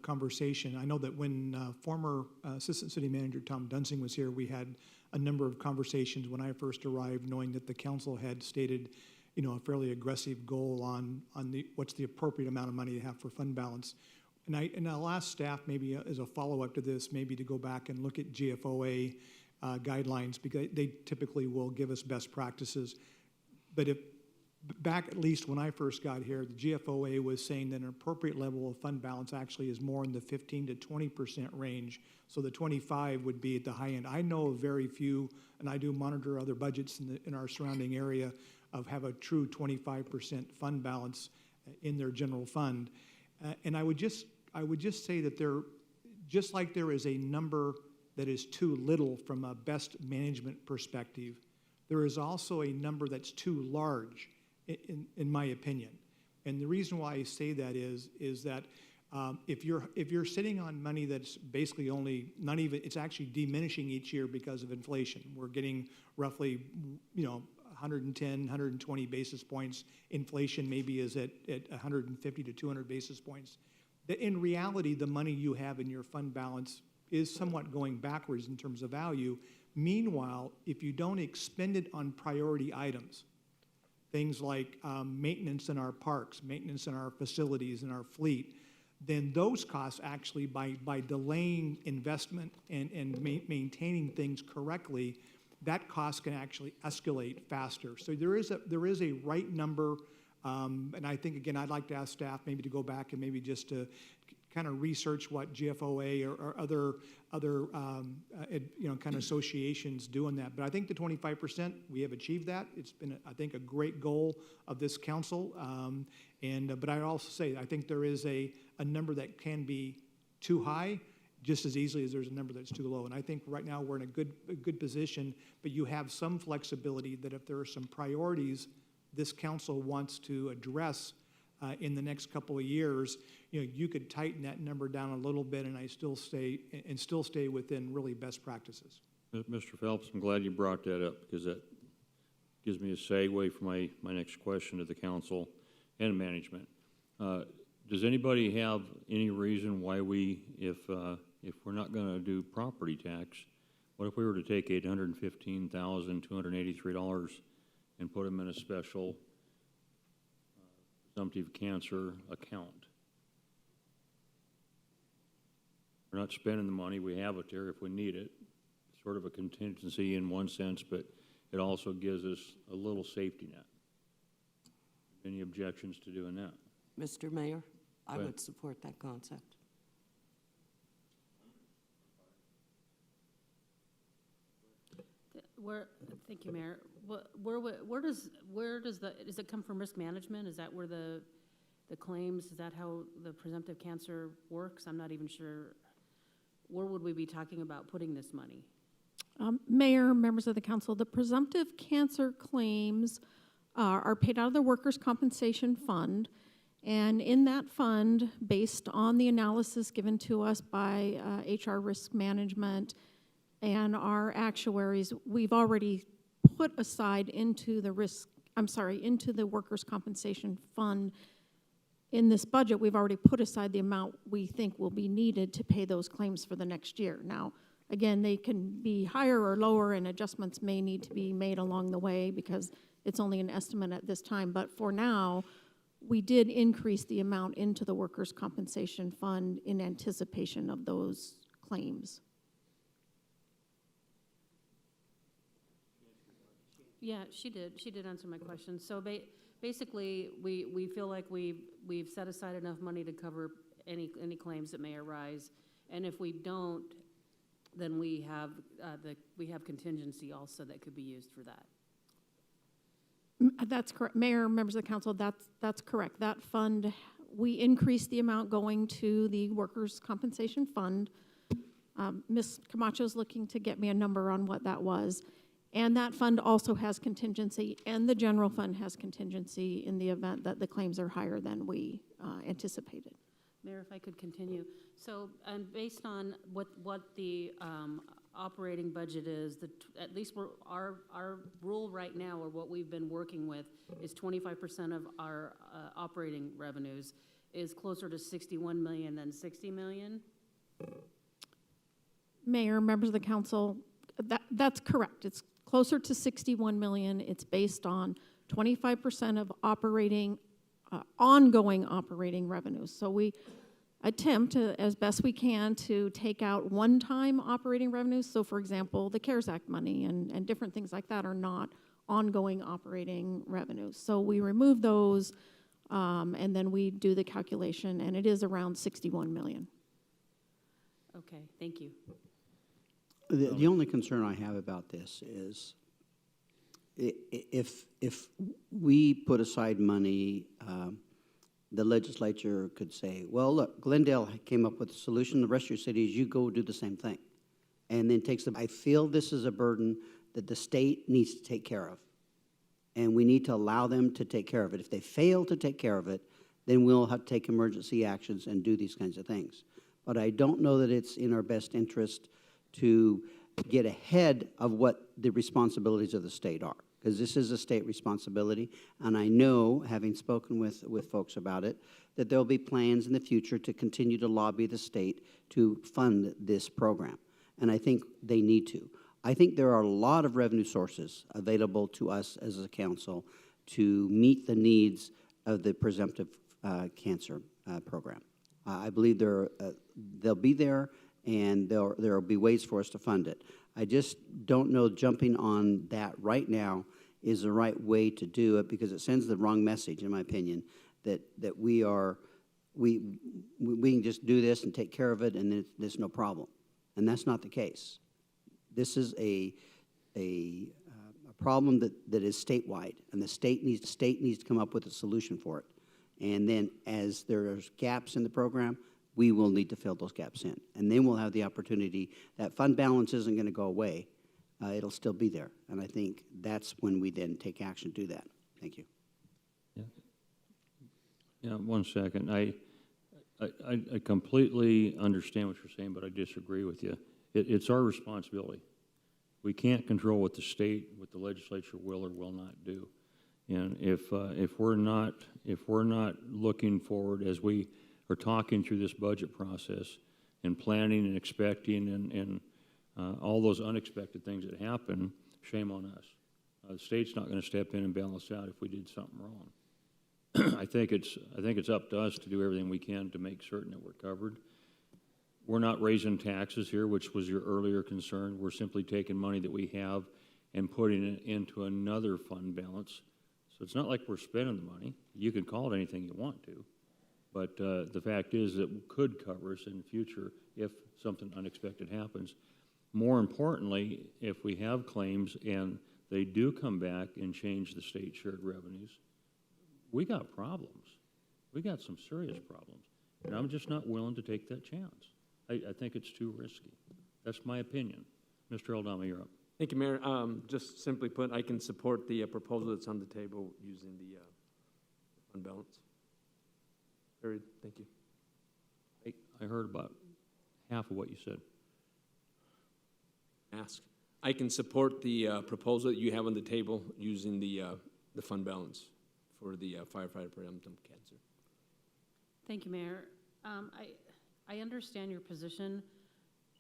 conversation. I know that when former Assistant City Manager Tom Dunsing was here, we had a number of conversations when I first arrived, knowing that the council had stated, a fairly aggressive goal on what's the appropriate amount of money to have for fund balance. And I'll ask staff, maybe as a follow-up to this, maybe to go back and look at GFOA guidelines, because they typically will give us best practices. But back at least when I first got here, the GFOA was saying that an appropriate level of fund balance actually is more in the 15 to 20% range. So the 25 would be at the high end. I know of very few, and I do monitor other budgets in our surrounding area, of have a true 25% fund balance in their general fund. And I would just say that just like there is a number that is too little from a best management perspective, there is also a number that's too large, in my opinion. And the reason why I say that is that if you're sitting on money that's basically it's actually diminishing each year because of inflation. We're getting roughly, 110, 120 basis points. Inflation maybe is at 150 to 200 basis points. In reality, the money you have in your fund balance is somewhat going backwards in terms of value. Meanwhile, if you don't expend it on priority items, things like maintenance in our parks, maintenance in our facilities, in our fleet, then those costs actually, by delaying investment and maintaining things correctly, that cost can actually escalate faster. So there is a right number, and I think, again, I'd like to ask staff maybe to go back and maybe just to kind of research what GFOA or other kind of associations do in that. But I think the 25%, we have achieved that. It's been, I think, a great goal of this council. But I also say, I think there is a number that can be too high just as easily as there's a number that's too low. And I think right now we're in a good position, but you have some flexibility that if there are some priorities this council wants to address in the next couple of years, you could tighten that number down a little bit, and still stay within really best practices. Mr. Phelps, I'm glad you brought that up, because that gives me a segue for my next question to the council and management. Does anybody have any reason why if we're not going to do property tax, what if we were to take $815,283 and put them in a special presumptive cancer account? We're not spending the money, we have it there if we need it. It's sort of a contingency in one sense, but it also gives us a little safety net. Any objections to doing that? Mr. Mayor, I ahead. would support that concept. Thank you, Mayor. Does it come from risk management? Is that where the claims, is that how the presumptive cancer works? I'm not even sure. Where would we be talking about putting this money? Mayor, members of the council, the presumptive cancer claims are paid out of the workers' compensation fund. And in that fund, based on the analysis given to us by HR risk management and our actuaries, we've already put aside into the risk into the workers' compensation fund. In this budget, we've already put aside the amount we think will be needed to pay those claims for the next year. Now, again, they can be higher or lower, and adjustments may need to be made along the way because it's only an estimate at this time. But for now, we did increase the amount into the workers' compensation fund in anticipation of those claims. Yeah, she did. She did answer my question. So basically, we feel like we've set aside enough money to cover any claims that may arise. And if we don't, then we have contingency also that could be used for that. That's correct. Mayor, members of the council, that's correct. That fund, we increased the amount going to the workers' compensation fund. Ms. Camacho's looking to get me a number on what that was. And that fund also has contingency, and the general fund has contingency in the event that the claims are higher than we anticipated. Mayor, if I could continue. So, and based on what the operating budget is, at least our rule right now, or what we've been working with, is 25% of our operating revenues is closer to 61 million than 60 million. Mayor, members of the council, that's correct. It's closer to 61 million. It's based on 25% of ongoing operating revenues. So we attempt to, as best we can, to take out one-time operating revenues. So for example, the CARES Act money and different things like that are not ongoing operating revenues. So we remove those and then we do the calculation, and it is around 61 million. Okay, thank you. The only concern I have about this is if we put aside money, the legislature could say, well, look, Glendale came up with a solution. The rest of your cities, you go do the same thing. And then I feel this is a burden that the state needs to take care of. And we need to allow them to take care of it. If they fail to take care of it, then we'll have to take emergency actions and do these kinds of things. But I don't know that it's in our best interest to get ahead of what the responsibilities of the state are, because this is a state responsibility, and I know, having spoken with folks about it, that there'll be plans in the future to continue to lobby the state to fund this program, and I think they need to. I think there are a lot of revenue sources available to us as a council to meet the needs of the presumptive cancer program. I believe they'll be there, and there will be ways for us to fund it. I just don't know jumping on that right now is the right way to do it, because it sends the wrong message, in my opinion, that we can just do this and take care of it and there's no problem. And that's not the case. This is a problem that is statewide, and the state needs to come up with a solution for it. And then as there's gaps in the program, we will need to fill those gaps in. And then we'll have the opportunity. That fund balance isn't going to go away. It'll still be there. And I think that's when we then take action to do that. Thank you. Yeah, 1 second. I completely understand what you're saying, but I disagree with you. It's our responsibility. We can't control what the legislature will or will not do. And if we're not looking forward as we are talking through this budget process and planning and expecting and all those unexpected things that happen, shame on us. The state's not going to step in and bail us out if we did something wrong. I think it's up to us to do everything we can to make certain that we're covered. We're not raising taxes here, which was your earlier concern. We're simply taking money that we have and putting it into another fund balance. So it's not like we're spending the money. You can call it anything you want to. But the fact is that it could cover us in the future if something unexpected happens. More importantly, if we have claims and they do come back and change the state shared revenues, we got problems. We got some serious problems. And I'm just not willing to take that chance. I think it's too risky. That's my opinion. Mr. Aldama, you're up. Thank you, Mayor. Just simply put, I can support the proposal that's on the table using the fund balance. Period. Thank you. I heard about half of what you said. I can support the proposal that you have on the table using the the fund balance for the firefighter presumptive cancer. Thank you, Mayor. I understand your position,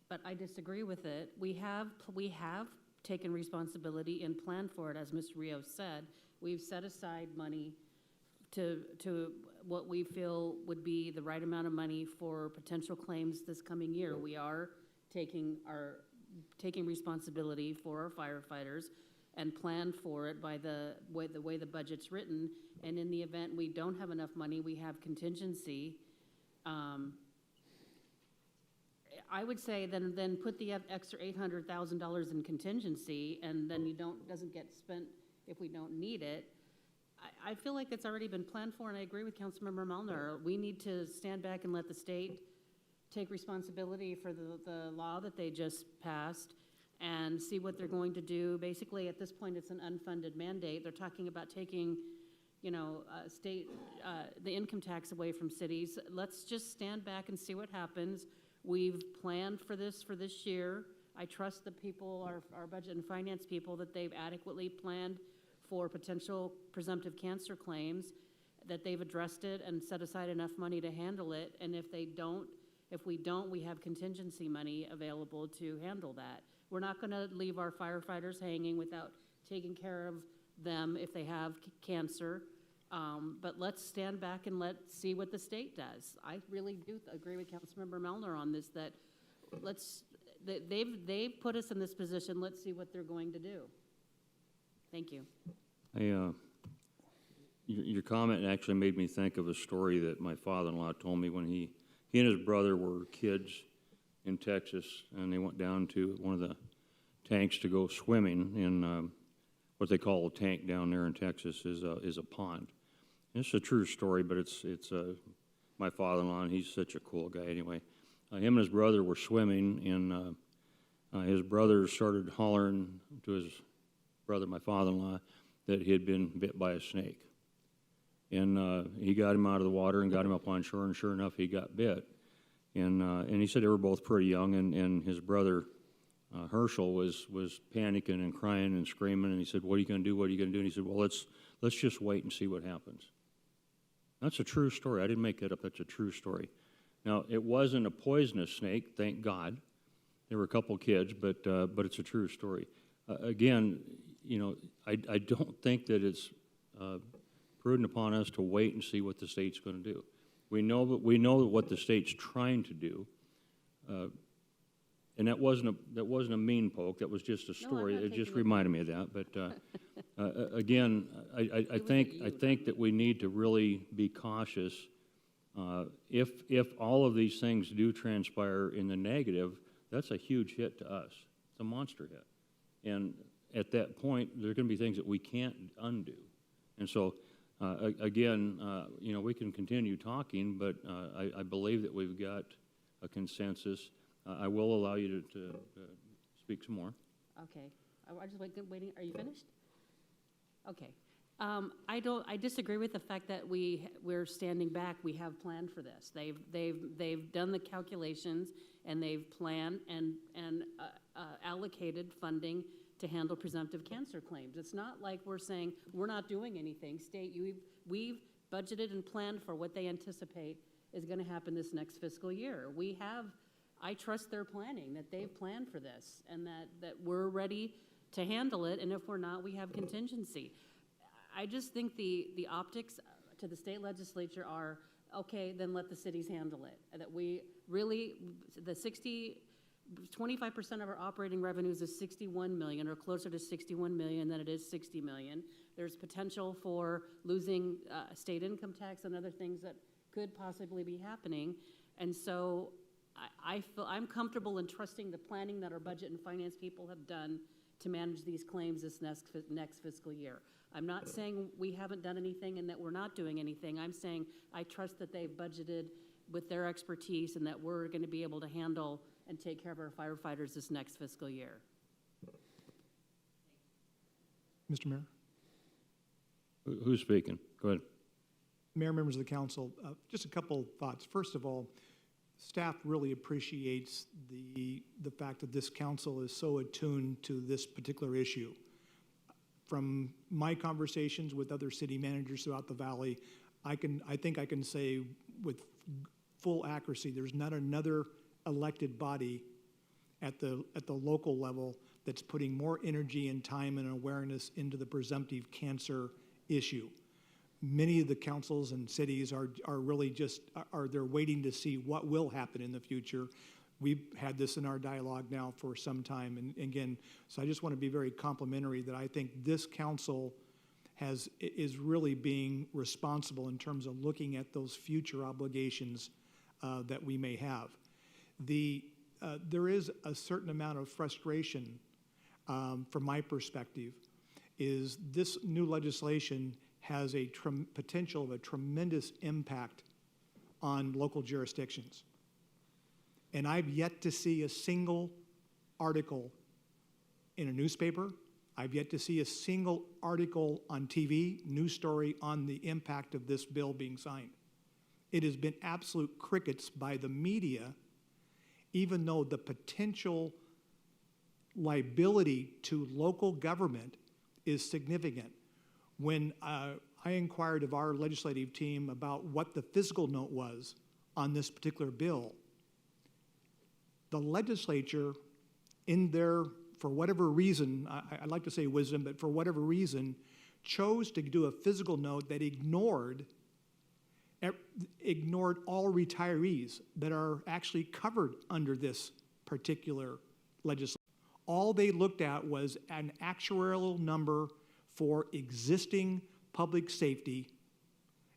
but I disagree with it. We have taken responsibility and planned for it, as Ms. Rios said. We've set aside money to what we feel would be the right amount of money for potential claims this coming year. We are taking responsibility for our firefighters and plan for it by the way the budget's written. And in the event we don't have enough money, we have contingency. I would say then put the extra $800,000 in contingency, and then doesn't get spent if we don't need it. I feel like it's already been planned for, and I agree with Councilmember Melner. We need to stand back and let the state take responsibility for the law that they just passed and see what they're going to do. Basically, at this point, it's an unfunded mandate. They're talking about taking, the income tax away from cities. Let's just stand back and see what happens. We've planned for this year. I trust the people, our budget and finance people, that they've adequately planned for potential presumptive cancer claims, that they've addressed it and set aside enough money to handle it. And if we don't, we have contingency money available to handle that. We're not going to leave our firefighters hanging without taking care of them if they have cancer. But let's stand back and let's see what the state does. I really do agree with Councilmember Melner on this, that they've put us in this position. Let's see what they're going to do. Thank you. Your comment actually made me think of a story that my father-in-law told me when he and his brother were kids in Texas, and they went down to one of the tanks to go swimming in what they call a tank down there in Texas is a pond. And it's a true story, but it's my father-in-law, and he's such a cool guy anyway. Him and his brother were swimming, and his brother started hollering to his brother, my father-in-law, that he had been bit by a snake. And he got him out of the water and got him up on shore, and sure enough, he got bit. And he said they were both pretty young, and his brother, Herschel, was panicking and crying and screaming, and he said, "What are you going to do? What are you going to do?" And he said, "Well, let's just wait and see what happens." That's a true story. I didn't make that up. That's a true story. Now, it wasn't a poisonous snake, thank God. There were a couple kids, but it's a true story. Again, I don't think that it's prudent upon us to wait and see what the state's going to do. We know what the state's trying to do, and that wasn't a mean poke. That was just a story. It just reminded me of that. But again, I think that we need to really be cautious. If all of these things do transpire in the negative, that's a huge hit to us. It's a monster hit, and at that point, there are going to be things that we can't undo. And so, again, we can continue talking, but I believe that we've got a consensus. I will allow you to speak some more. Okay. I'm just waiting. Are you finished? Okay. I disagree with the fact that we're standing back. We have planned for this. They've done the calculations, and they've planned and allocated funding to handle presumptive cancer claims. It's not like we're saying we're not doing anything. State, we've budgeted and planned for what they anticipate is going to happen this next fiscal year. I trust their planning, that they've planned for this, and that we're ready to handle it, and if we're not, we have contingency. I just think the optics to the state legislature are, okay, then let the cities handle it. That we really, 25% of our operating revenues is $61 million, or closer to $61 million than it is $60 million. There's potential for losing state income tax and other things that could possibly be happening. And so I'm comfortable in trusting the planning that our budget and finance people have done to manage these claims this next fiscal year. I'm not saying we haven't done anything and that we're not doing anything. I'm saying I trust that they've budgeted with their expertise and that we're going to be able to handle and take care of our firefighters this next fiscal year. Mr. Mayor? Who's speaking? Go ahead. Mayor, members of the council, just a couple thoughts. First of all, staff really appreciates the fact that this council is so attuned to this particular issue. from my conversations with other city managers throughout the valley, I think I can say with full accuracy, there's not another elected body at the local level that's putting more energy and time and awareness into the presumptive cancer issue. Many of the councils and cities are really just, they're waiting to see what will happen in the future. We've had this in our dialogue now for some time, and again, so I just want to be very complimentary that I think this council is really being responsible in terms of looking at those future obligations that we may have. There is a certain amount of frustration from my perspective, is this new legislation has a potential of a tremendous impact on local jurisdictions. And I've yet to see a single article in a newspaper. I've yet to see a single article on TV, news story on the impact of this bill being signed. It has been absolute crickets by the media, even though the potential liability to local government is significant. When I inquired of our legislative team about what the fiscal note was on this particular bill, the legislature, in their, for whatever reason, I'd like to say wisdom, but for whatever reason, chose to do a fiscal note that ignored all retirees that are actually covered under this particular legislation. All they looked at was an actuarial number for existing public safety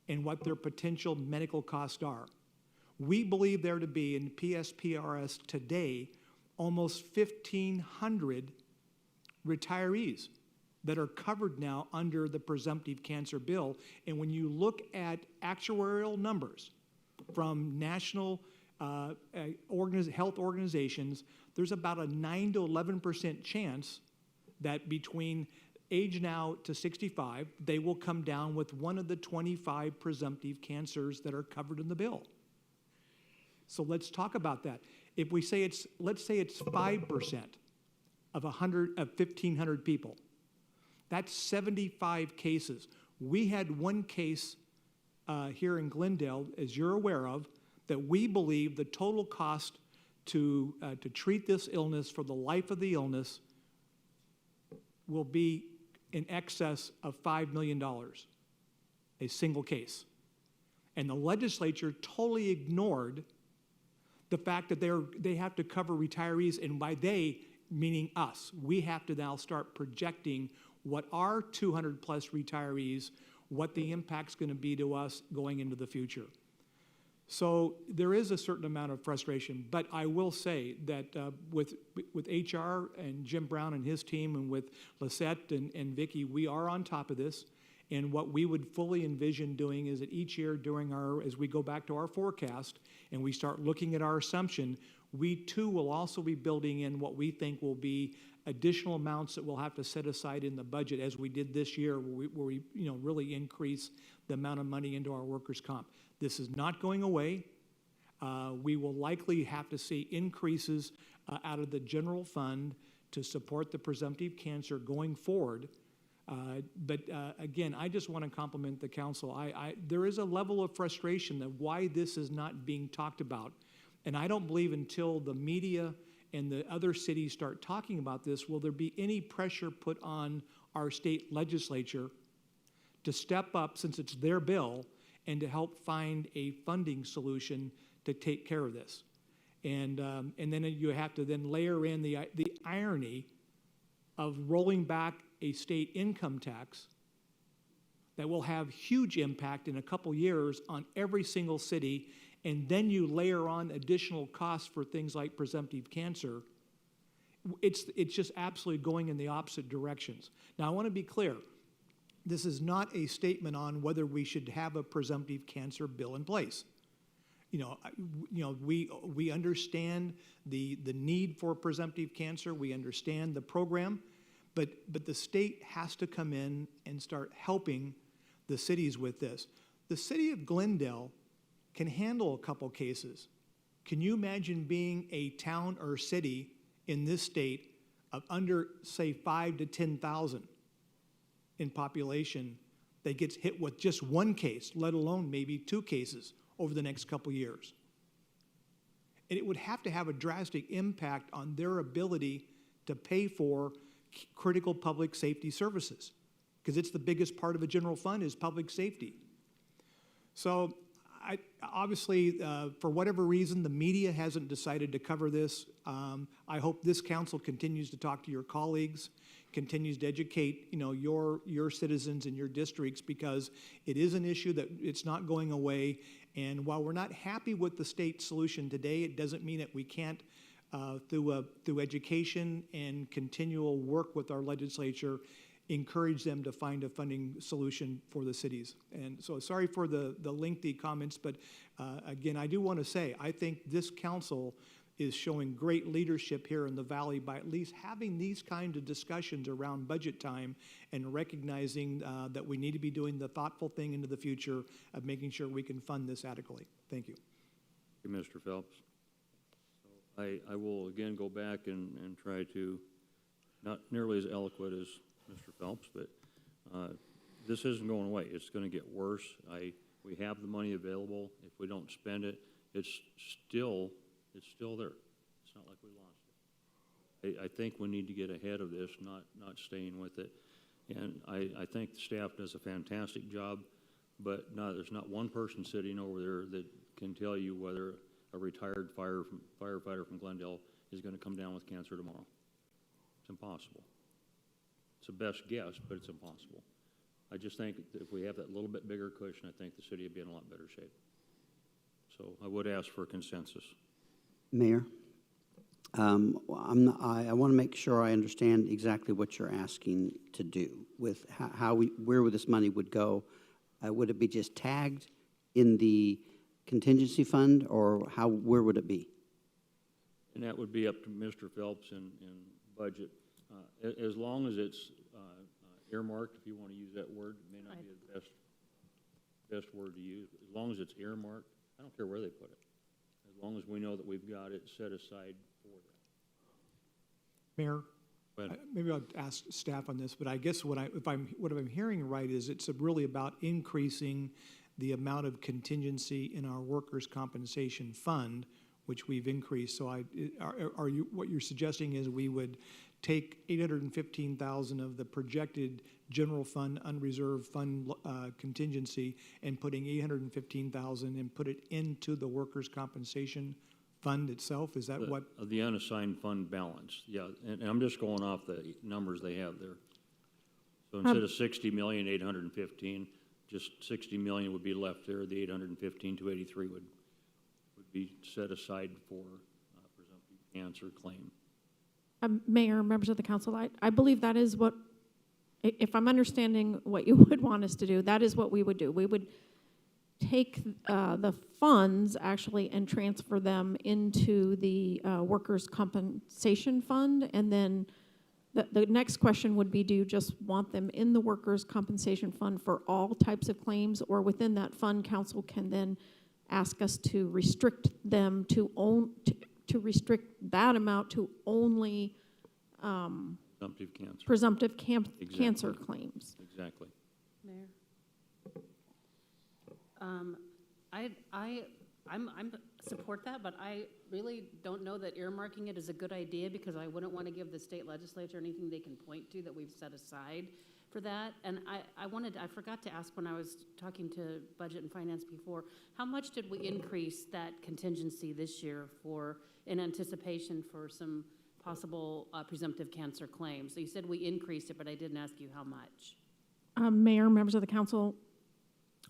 and what their potential medical costs are. We believe there to be in PSPRS today almost 1,500 retirees that are covered now under the presumptive cancer bill. And when you look at actuarial numbers from national health organizations, there's about a 9 to 11% chance that between age now to 65, they will come down with one of the 25 presumptive cancers that are covered in the bill. So let's talk about that. If we say let's say it's 5% of 1,500 people, that's 75 cases. We had one case here in Glendale, as you're aware of, that we believe the total cost to treat this illness for the life of the illness will be in excess of $5 million, a single case. And the legislature totally ignored the fact that they have to cover retirees, and by they, meaning us, we have to now start projecting what our 200 plus retirees, what the impact's going to be to us going into the future. So there is a certain amount of frustration, but I will say that with HR and Jim Brown and his team, and with Lisette and Vicki, we are on top of this. And what we would fully envision doing is that each year during as we go back to our forecast and we start looking at our assumption, we too will also be building in what we think will be additional amounts that we'll have to set aside in the budget, as we did this year, where we really increase the amount of money into our workers' comp. This is not going away. We will likely have to see increases out of the general fund to support the presumptive cancer going forward. But again, I just want to compliment the council. There is a level of frustration that why this is not being talked about. And I don't believe until the media and the other cities start talking about this, will there be any pressure put on our state legislature to step up, since it's their bill, and to help find a funding solution to take care of this. And then you have to then layer in the irony of rolling back a state income tax that will have huge impact in a couple years on every single city, and then you layer on additional costs for things like presumptive cancer. It's just absolutely going in the opposite directions. Now, I want to be clear. This is not a statement on whether we should have a presumptive cancer bill in place. We understand the need for presumptive cancer. We understand the program, but the state has to come in and start helping the cities with this. The city of Glendale can handle a couple cases. Can you imagine being a town or city in this state of under, say, 5,000 to 10,000? in population that gets hit with just one case, let alone maybe 2 cases over the next couple years. And it would have to have a drastic impact on their ability to pay for critical public safety services, because it's the biggest part of a general fund is public safety. So obviously, for whatever reason, the media hasn't decided to cover this. I hope this council continues to talk to your colleagues, continues to educate, your citizens in your districts, because it is an issue that it's not going away. And while we're not happy with the state solution today, it doesn't mean that we can't, through education and continual work with our legislature, encourage them to find a funding solution for the cities. And so sorry for the lengthy comments, but again, I do want to say, I think this council is showing great leadership here in the Valley by at least having these kinds of discussions around budget time and recognizing that we need to be doing the thoughtful thing into the future of making sure we can fund this adequately. Thank you. Thank you, Mr. Phelps. So I will again go back and try to, not nearly as eloquent as Mr. Phelps, but this isn't going away. It's going to get worse. We have the money available. If we don't spend it, it's still there. It's not like we lost it. I think we need to get ahead of this, not staying with it. And I think the staff does a fantastic job, but there's not one person sitting over there that can tell you whether a retired firefighter from Glendale is going to come down with cancer tomorrow. It's impossible. It's a best guess, but it's impossible. I just think that if we have that little bit bigger cushion, I think the city would be in a lot better shape. So I would ask for consensus. Mayor, I want to make sure I understand exactly what you're asking to do with where this money would go. Would it be just tagged in the contingency fund, or where would it be? And that would be up to Mr. Phelps in budget. As long as it's earmarked, if you want to use that word, it may not be the best word to use. As long as it's earmarked, I don't care where they put it. As long as we know that we've got it set aside for that. Mayor, maybe I'll ask staff on this, but I guess what I'm hearing right is it's really about increasing the amount of contingency in our workers' compensation fund, which we've increased. So what you're suggesting is we would take $815,000 of the projected general fund, unreserved fund contingency, and putting $815,000 and put it into the workers' compensation fund itself? Is that what? The unassigned fund balance, yeah. And I'm just going off the numbers they have there. So instead of $60,815,000, just $60 million would be left there. The $815,283 would be set aside for presumptive cancer claim. Mayor, members of the council, I believe that is what, if I'm understanding what you would want us to do, that is what we would do. We would take the funds actually and transfer them into the workers' compensation fund, and then the next question would be, do you just want them in the workers' compensation fund for all types of claims, or within that fund, council can then ask us to restrict them to restrict that amount to only Presumptive cancer. presumptive Exactly. cancer claims. Exactly. Mayor? I'm support that, but I really don't know that earmarking it is a good idea, because I wouldn't want to give the state legislature anything they can point to that we've set aside for that. And I forgot to ask when I was talking to Budget and Finance before, how much did we increase that contingency this year in anticipation for some possible presumptive cancer claims? So you said we increased it, but I didn't ask you how much. Mayor, members of the council,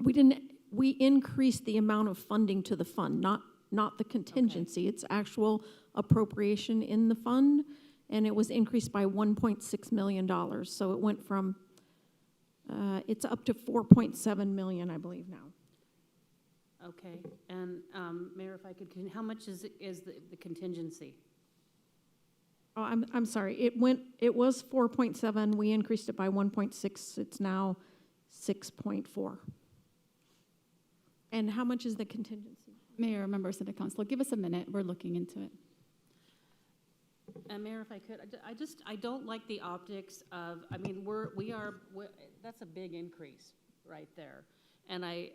we increased the amount of funding to the fund, not the contingency. Okay. It's actual appropriation in the fund, and it was increased by $1.6 million. So it went from, it's up to $4.7 million, I believe now. Okay, and Mayor, if I could, how much is the contingency? Oh, I'm sorry. It was 4.7. We increased it by 1.6. It's now 6.4. And how much is the contingency? Mayor, members of the council, give us a minute. We're looking into it. And Mayor, if I could, I don't like the optics of, I mean, that's a big increase right there. And I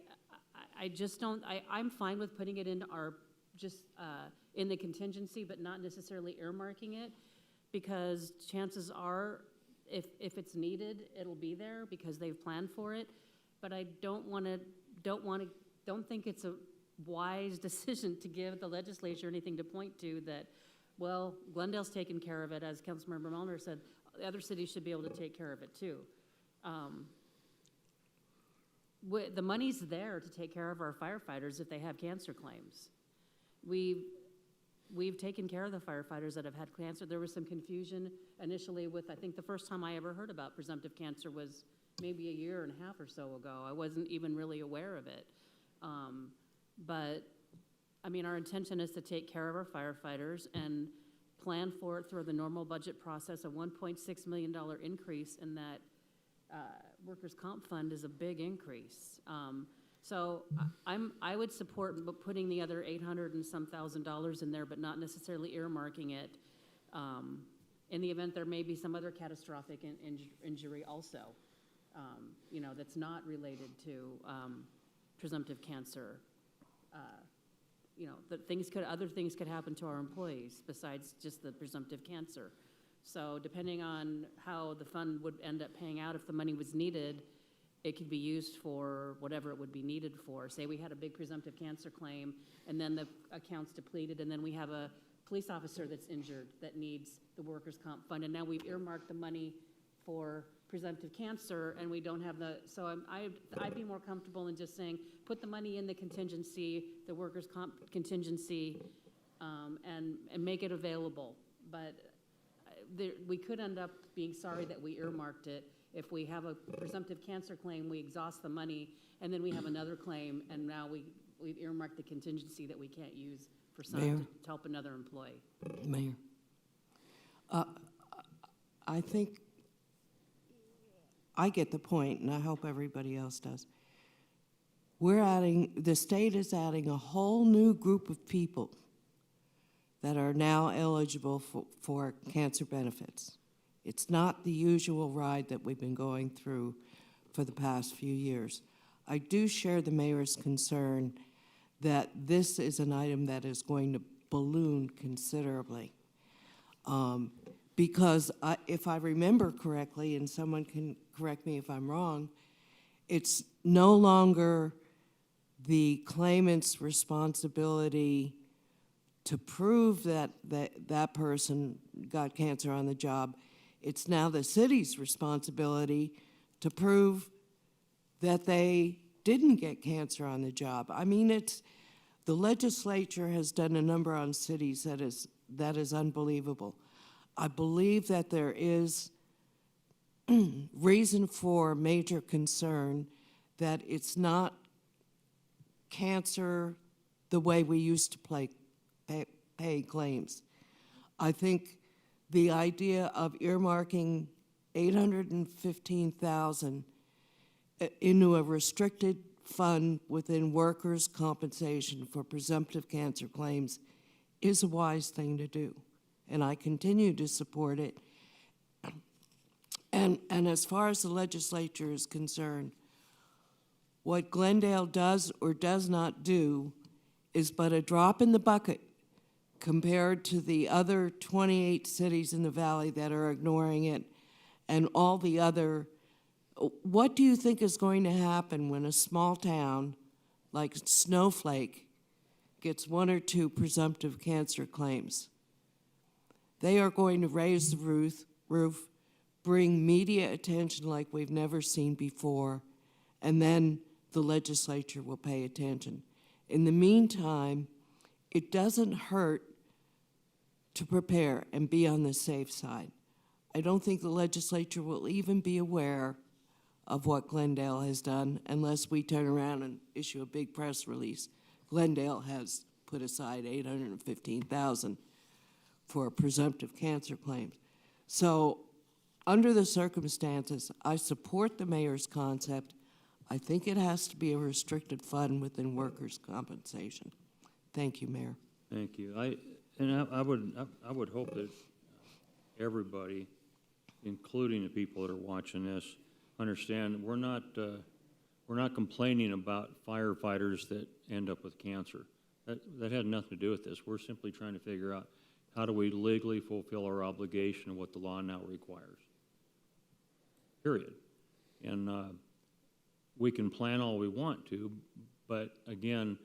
just don't, I'm fine with putting it in our, just, in the contingency, but not necessarily earmarking it, because chances are, if it's needed, it'll be there because they've planned for it. But I don't think it's a wise decision to give the legislature anything to point to that, well, Glendale's taken care of it, as Councilmember Mulliner said, the other cities should be able to take care of it too. The money's there to take care of our firefighters if they have cancer claims. We've taken care of the firefighters that have had cancer. There was some confusion initially with, I think the first time I ever heard about presumptive cancer was maybe a year and a half or so ago. I wasn't even really aware of it. But, I mean, our intention is to take care of our firefighters and plan for it through the normal budget process. A $1.6 million increase in that workers' comp fund is a big increase. So I would support putting the other $800 and some thousand in there, but not necessarily earmarking it in the event there may be some other catastrophic injury also, you know, that's not related to presumptive cancer. You know, other things could happen to our employees besides just the presumptive cancer. So depending on how the fund would end up paying out, if the money was needed, it could be used for whatever it would be needed for. Say we had a big presumptive cancer claim, and then the account's depleted, and then we have a police officer that's injured that needs the workers' comp fund, and now we've earmarked the money for presumptive cancer, and we don't have so I'd be more comfortable in just saying, put the money in the contingency, the workers' comp contingency, and make it available. But we could end up being sorry that we earmarked it. If we have a presumptive cancer claim, we exhaust the money, and then we have another claim, and now we've earmarked the contingency that we can't use for to help another employee. Mayor, I think I get the point, and I hope everybody else does. The state is adding a whole new group of people that are now eligible for cancer benefits. It's not the usual ride that we've been going through for the past few years. I do share the mayor's concern that this is an item that is going to balloon considerably. Because if I remember correctly, and someone can correct me if I'm wrong, it's no longer the claimant's responsibility to prove that that person got cancer on the job. It's now the city's responsibility to prove that they didn't get cancer on the job. I mean, the legislature has done a number on cities that is unbelievable. I believe that there is reason for major concern that it's not cancer the way we used to pay claims. I think the idea of earmarking $815,000 into a restricted fund within workers' compensation for presumptive cancer claims is a wise thing to do, and I continue to support it. And as far as the legislature is concerned, what Glendale does or does not do is but a drop in the bucket compared to the other 28 cities in the valley that are ignoring it and all the other. What do you think is going to happen when a small town like Snowflake gets 1 or 2 presumptive cancer claims? They are going to raise the roof, bring media attention like we've never seen before, and then the legislature will pay attention. In the meantime, it doesn't hurt to prepare and be on the safe side. I don't think the legislature will even be aware of what Glendale has done unless we turn around and issue a big press release. Glendale has put aside $815,000 for presumptive cancer claims. So under the circumstances, I support the mayor's concept. I think it has to be a restricted fund within workers' compensation. Thank you, Mayor. Thank you. I would hope that everybody, including the people that are watching this, understand we're not complaining about firefighters that end up with cancer. That had nothing to do with this. We're simply trying to figure out how do we legally fulfill our obligation of what the law now requires. Period. And we can plan all we want to, but again,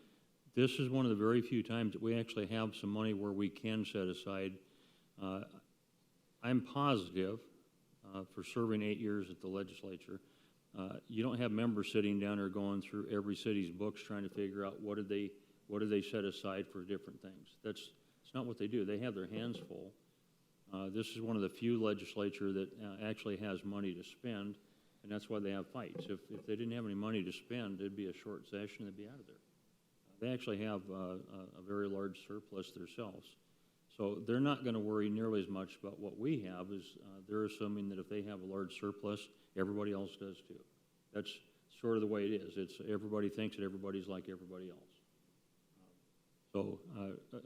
this is one of the very few times that we actually have some money where we can set aside. I'm positive, for serving 8 years at the legislature, you don't have members sitting down there going through every city's books trying to figure out what did they set aside for different things. It's not what they do. They have their hands full. This is one of the few legislature that actually has money to spend, and that's why they have fights. If they didn't have any money to spend, it'd be a short session, they'd be out of there. They actually have a very large surplus themselves. So they're not going to worry nearly as much about what we have as they're assuming that if they have a large surplus, everybody else does too. That's sort of the way it is. It's everybody thinks that everybody's like everybody else. So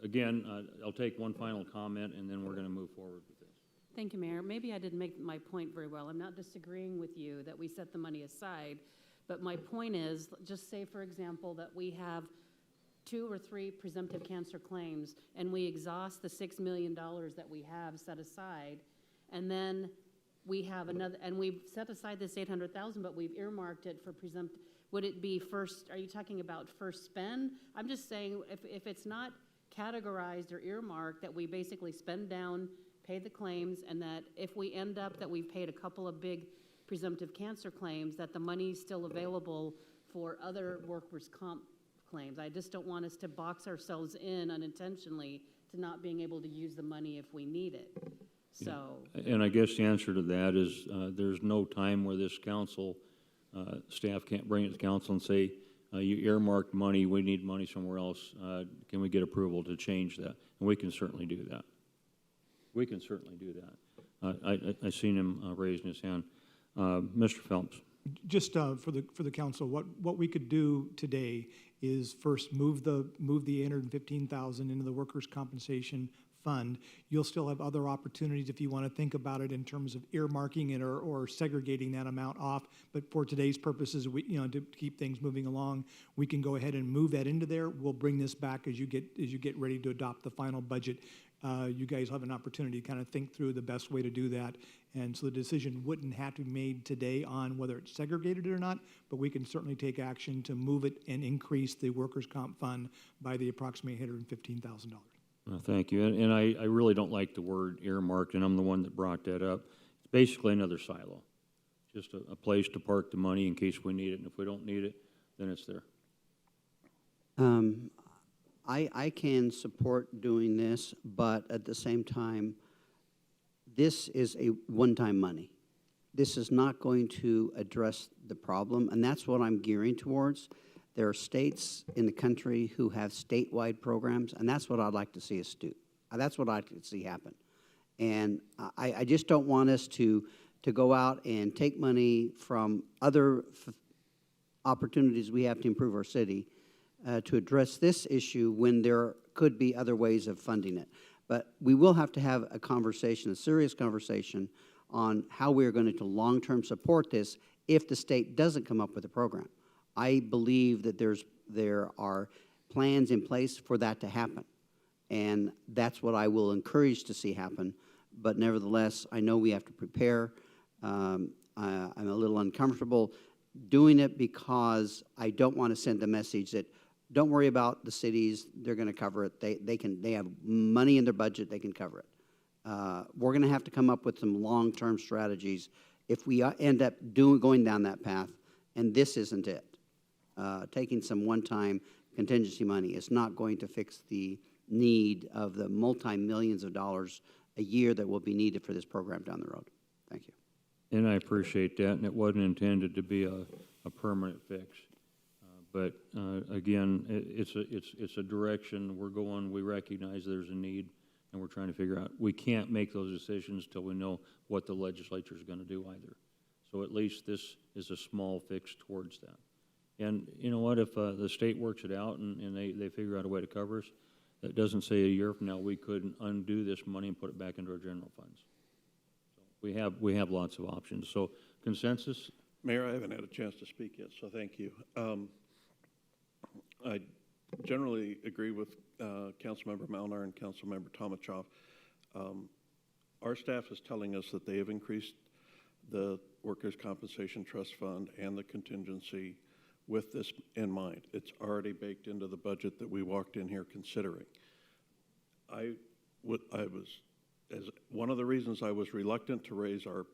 again, I'll take one final comment and then we're going to move forward with this. Thank you, Mayor. Maybe I didn't make my point very well. I'm not disagreeing with you that we set the money aside, but my point is, just say, for example, that we have 2 or 3 presumptive cancer claims and we exhaust the $6 million that we have set aside, and then we have another, and we've set aside this $800,000, but we've earmarked it for presumptive. Would it be first, are you talking about first spend? I'm just saying if it's not categorized or earmarked, that we basically spend down, pay the claims, and that if we end up that we've paid a couple of big presumptive cancer claims, that the money's still available for other workers' comp claims. I just don't want us to box ourselves in unintentionally to not being able to use the money if we need it. So. And I guess the answer to that is there's no time where this council, staff can't bring it to council and say, you earmarked money, we need money somewhere else. Can we get approval to change that? And we can certainly do that. We can certainly do that. I seen him raising his hand. Mr. Phelps. Just for the council, what we could do today is first move the $815,000 into the workers' compensation fund. You'll still have other opportunities if you want to think about it in terms of earmarking it or segregating that amount off. But for today's purposes, to keep things moving along, we can go ahead and move that into there. We'll bring this back as you get ready to adopt the final budget. You guys have an opportunity to kind of think through the best way to do that. And so the decision wouldn't have to be made today on whether it's segregated or not, but we can certainly take action to move it and increase the workers' comp fund by the approximately $815,000. Thank you. And I really don't like the word earmarked, and I'm the one that brought that up. It's basically another silo, just a place to park the money in case we need it. And if we don't need it, then it's there. I can support doing this, but at the same time, this is a one-time money. This is not going to address the problem, and that's what I'm gearing towards. There are states in the country who have statewide programs, and that's what I'd like to see us do. That's what I'd like to see happen. And I just don't want us to go out and take money from other opportunities we have to improve our city to address this issue when there could be other ways of funding it. But we will have to have a conversation, a serious conversation, on how we are going to long-term support this if the state doesn't come up with a program. I believe that there are plans in place for that to happen, and that's what I will encourage to see happen. But nevertheless, I know we have to prepare. I'm a little uncomfortable doing it because I don't want to send a message that don't worry about the cities, they're going to cover it. They have money in their budget, they can cover it. We're going to have to come up with some long-term strategies if we end up going down that path, and this isn't it. Taking some one-time contingency money is not going to fix the need of the multi-millions of dollars a year that will be needed for this program down the road. Thank you. And I appreciate that, and it wasn't intended to be a permanent fix. But again, it's a direction we're going. We recognize there's a need, and we're trying to figure out. We can't make those decisions till we know what the legislature is going to do either. So at least this is a small fix towards that. And you know what? If the state works it out and they figure out a way to cover us, that doesn't say a year from now we couldn't undo this money and put it back into our general funds. We have lots of options. So consensus? Mayor, I haven't had a chance to speak yet, so thank you. I generally agree with Councilmember Malnar and Councilmember Tomachoff. Our staff is telling us that they have increased the Workers' Compensation Trust Fund and the contingency with this in mind. It's already baked into the budget that we walked in here considering. One of the reasons I was reluctant to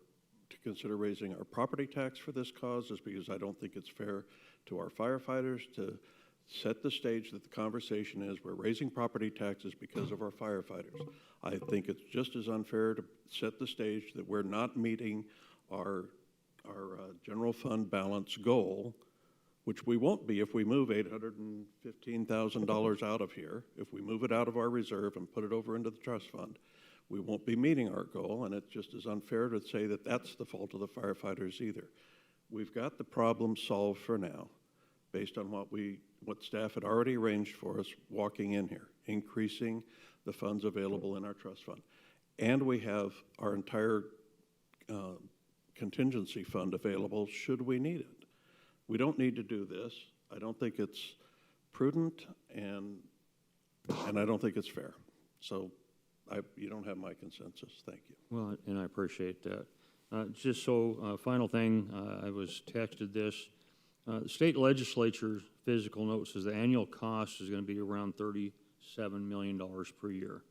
consider raising our property tax for this cause is because I don't think it's fair to our firefighters to set the stage that the conversation is we're raising property taxes because of our firefighters. I think it's just as unfair to set the stage that we're not meeting our general fund balance goal, which we won't be if we move $815,000 out of here. If we move it out of our reserve and put it over into the trust fund, we won't be meeting our goal, and it's just as unfair to say that that's the fault of the firefighters either. We've got the problem solved for now, based on what staff had already arranged for us walking in here, increasing the funds available in our trust fund. And we have our entire contingency fund available should we need it. We don't need to do this. I don't think it's prudent, and I don't think it's fair. So you don't have my consensus. Thank you. Well, and I appreciate that. Just so, final thing, I was texted this. The state legislature's physical note says the annual cost is going to be around $37 million per year.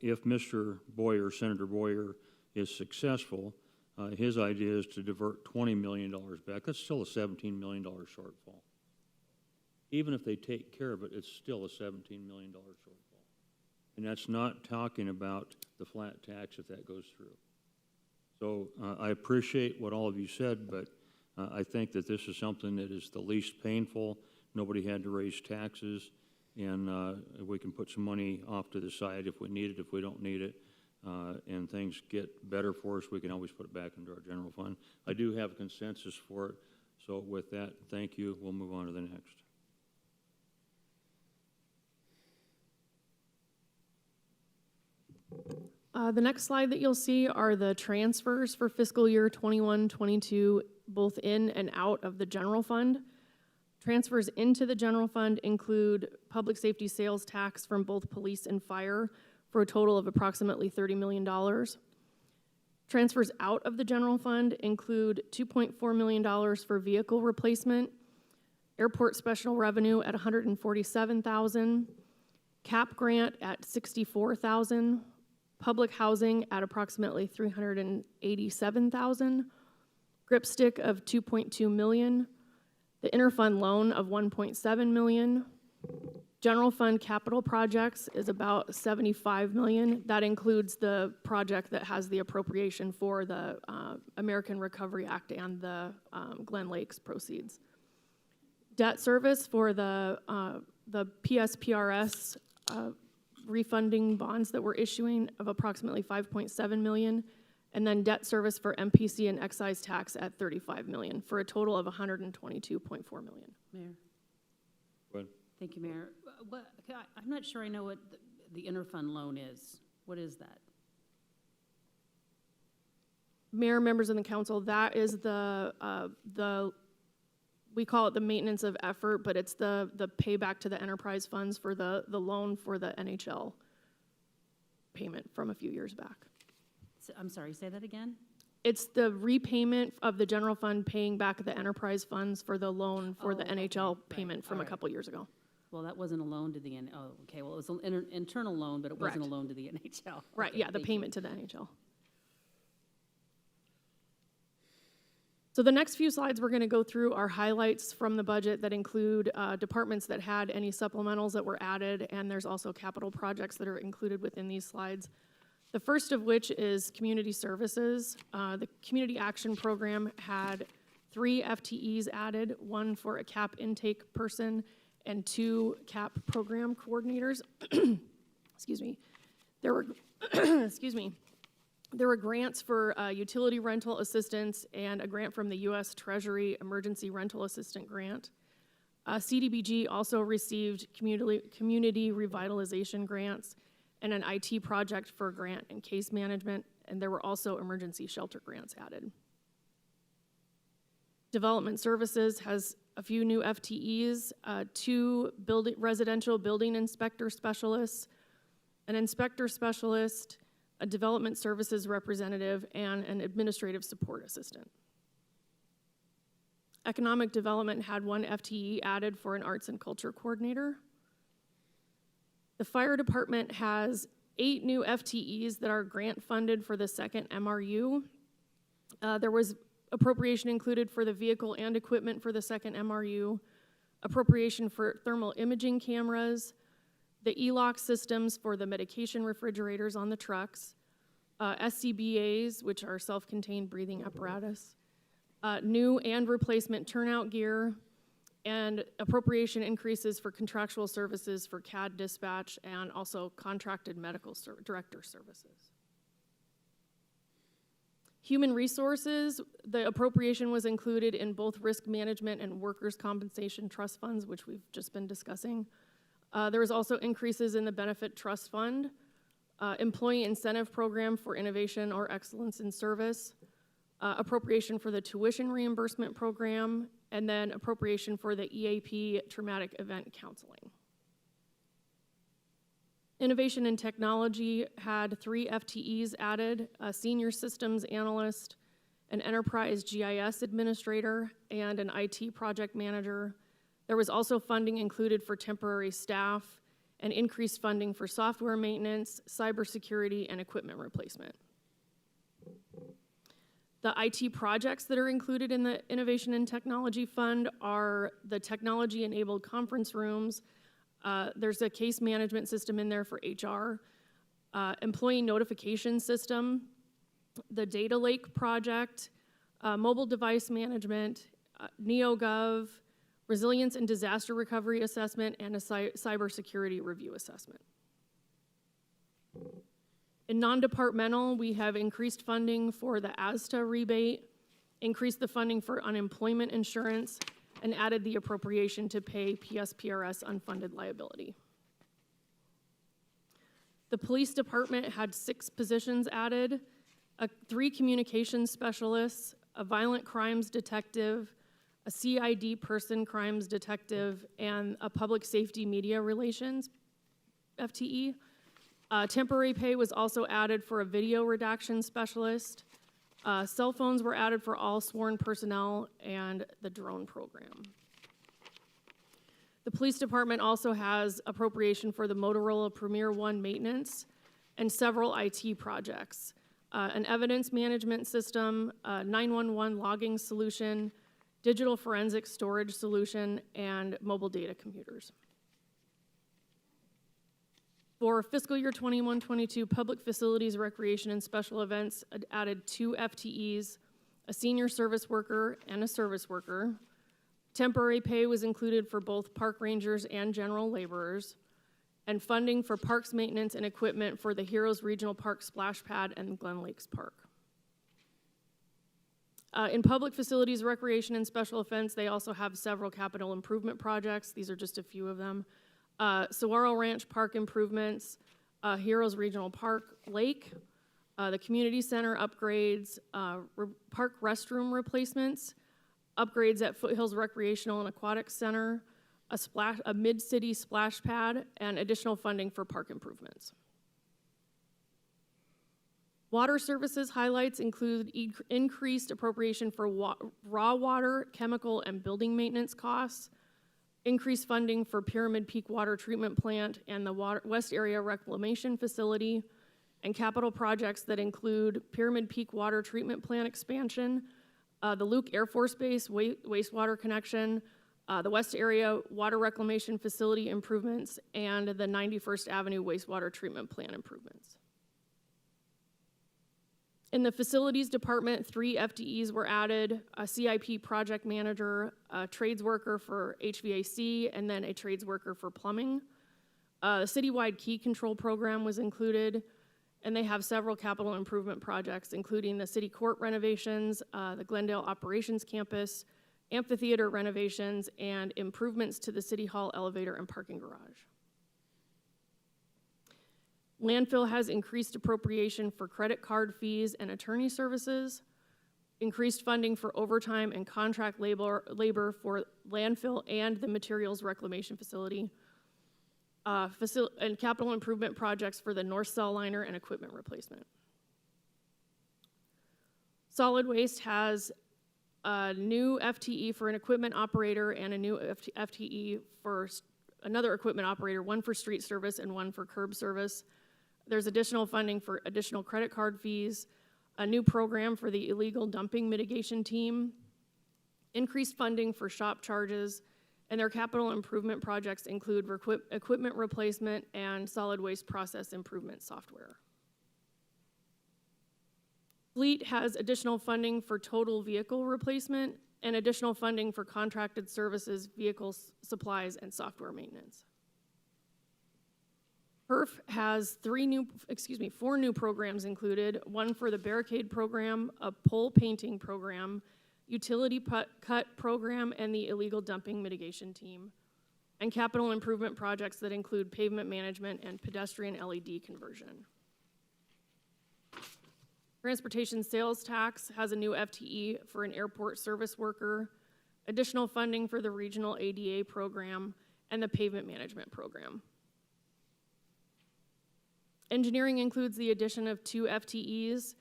If Mr. Boyer, Senator Boyer, is successful, his idea is to divert $20 million back. That's still a $17 million shortfall. Even if they take care of it, it's still a $17 million shortfall. And that's not talking about the flat tax if that goes through. So I appreciate what all of you said, but I think that this is something that is the least painful. Nobody had to raise taxes, and we can put some money off to the side if we need it, if we don't need it, and things get better for us, we can always put it back into our general fund. I do have consensus for it. So with that, thank you. We'll move on to the next. The next slide that you'll see are the transfers for fiscal year 21-22, both in and out of the general fund. Transfers into the general fund include public safety sales tax from both police and fire for a total of approximately $30 million. Transfers out of the general fund include $2.4 million for vehicle replacement, airport special revenue at $147,000, CAP grant at $64,000, public housing at approximately $387,000, gripstick of $2.2 million, the interfund loan of $1.7 million. General fund capital projects is about $75 million. That includes the project that has the appropriation for the American Recovery Act and the Glen Lakes proceeds. Debt service for the PSPRS refunding bonds that we're issuing of approximately $5.7 million, and then debt service for MPC and excise tax at $35 million, for a total of $122.4 million. Mayor. Go ahead. Thank you, Mayor. I'm not sure I know what the interfund loan is. What is that? Mayor, members of the council, that is we call it the maintenance of effort, but it's the payback to the enterprise funds for the loan for the NHL payment from a few years back. So, I'm sorry, say that again? It's the repayment of the general fund paying back the enterprise funds for the loan for the NHL payment from a couple years ago. Well, that wasn't a loan to the, okay, well, it was an internal loan, but it wasn't a loan to the NHL. Right, Okay, yeah, the thank payment to the NHL. So the next few slides we're going to go through are highlights from the budget that include departments that had any supplementals that were added, and there's also capital projects that are included within these slides. The first of which is community services. The Community Action Program had 3 FTEs added, 1 for a CAP intake person and 2 CAP program coordinators. Excuse me. There were, excuse me. There were grants for utility rental assistance and a grant from the U.S. Treasury Emergency Rental Assistant Grant. CDBG also received community revitalization grants and an IT project for grant and case management. and there were also emergency shelter grants added. Development Services has a few new FTEs, 2 residential building inspector specialists, an inspector specialist, a development services representative, and an administrative support assistant. Economic Development had 1 FTE added for an arts and culture coordinator. The fire department has 8 new FTEs that are grant funded for the second MRU. There was appropriation included for the vehicle and equipment for the second MRU, appropriation for thermal imaging cameras, the e-lock systems for the medication refrigerators on the trucks, SCBAs, which are self-contained breathing apparatus, new and replacement turnout gear, and appropriation increases for contractual services for CAD dispatch and also contracted medical director services. Human resources, the appropriation was included in both risk management and workers' compensation trust funds, which we've just been discussing. There was also increases in the benefit trust fund, employee incentive program for innovation or excellence in service, appropriation for the tuition reimbursement program, and then appropriation for the EAP traumatic event counseling. Innovation and Technology had 3 FTEs added, a senior systems analyst, an enterprise GIS administrator, and an IT project manager. There was also funding included for temporary staff and increased funding for software maintenance, cybersecurity, and equipment replacement. The IT projects that are included in the Innovation and Technology Fund are the technology-enabled conference rooms. There's a case management system in there for HR, employee notification system, the data lake project, mobile device management, NeoGov, resilience and disaster recovery assessment, and a cybersecurity review assessment. In non-departmental, we have increased funding for the ASTA rebate, increased the funding for unemployment insurance, and added the appropriation to pay PSPRS unfunded liability. The police department had 6 positions added, 3 communications specialists, a violent crimes detective, a CID person crimes detective, and a public safety media relations FTE. Temporary pay was also added for a video redaction specialist. Cell phones were added for all sworn personnel and the drone program. The police department also has appropriation for the Motorola Premier One maintenance and several IT projects, an evidence management system, a 911 logging solution, digital forensic storage solution, and mobile data computers. For fiscal year 21-22, public facilities, recreation, and special events added 2 FTEs, a senior service worker and a service worker. Temporary pay was included for both park rangers and general laborers, and funding for parks maintenance and equipment for the Heroes Regional Park Splash Pad and Glen Lakes Park. In public facilities, recreation, and special events, they also have several capital improvement projects. These are just a few of them. Saguaro Ranch Park improvements, Heroes Regional Park Lake, the community center upgrades, park restroom replacements, upgrades at Foothills Recreational and Aquatic Center, a mid-city splash pad, and additional funding for park improvements. Water services highlights include increased appropriation for raw water, chemical, and building maintenance costs, increased funding for Pyramid Peak Water Treatment Plant and the West Area Reclamation Facility, and capital projects that include Pyramid Peak Water Treatment Plant expansion, the Luke Air Force Base wastewater connection, the West Area Water Reclamation Facility improvements, and the 91st Avenue wastewater treatment plant improvements. In the facilities department, 3 FTEs were added, a CIP project manager, a trades worker for HVAC, and then a trades worker for plumbing. The citywide key control program was included, and they have several capital improvement projects, including the city court renovations, the Glendale Operations Campus, amphitheater renovations, and improvements to the City Hall elevator and parking garage. Landfill has increased appropriation for credit card fees and attorney services, increased funding for overtime and contract labor for landfill and the materials reclamation facility, and capital improvement projects for the North Cell Liner and equipment replacement. Solid Waste has a new FTE for an equipment operator and a new FTE for another equipment operator, one for street service and one for curb service. There's additional funding for additional credit card fees, a new program for the illegal dumping mitigation team, increased funding for shop charges, and their capital improvement projects include equipment replacement and solid waste process improvement software. Fleet has additional funding for total vehicle replacement and additional funding for contracted services, vehicles, supplies, and software maintenance. HERF has four new programs included, one for the barricade program, a pole painting program, utility cut program, and the illegal dumping mitigation team, and capital improvement projects that include pavement management and pedestrian LED conversion. Transportation sales tax has a new FTE for an airport service worker, additional funding for the regional ADA program, and the pavement management program. Engineering includes the addition of 2 FTEs,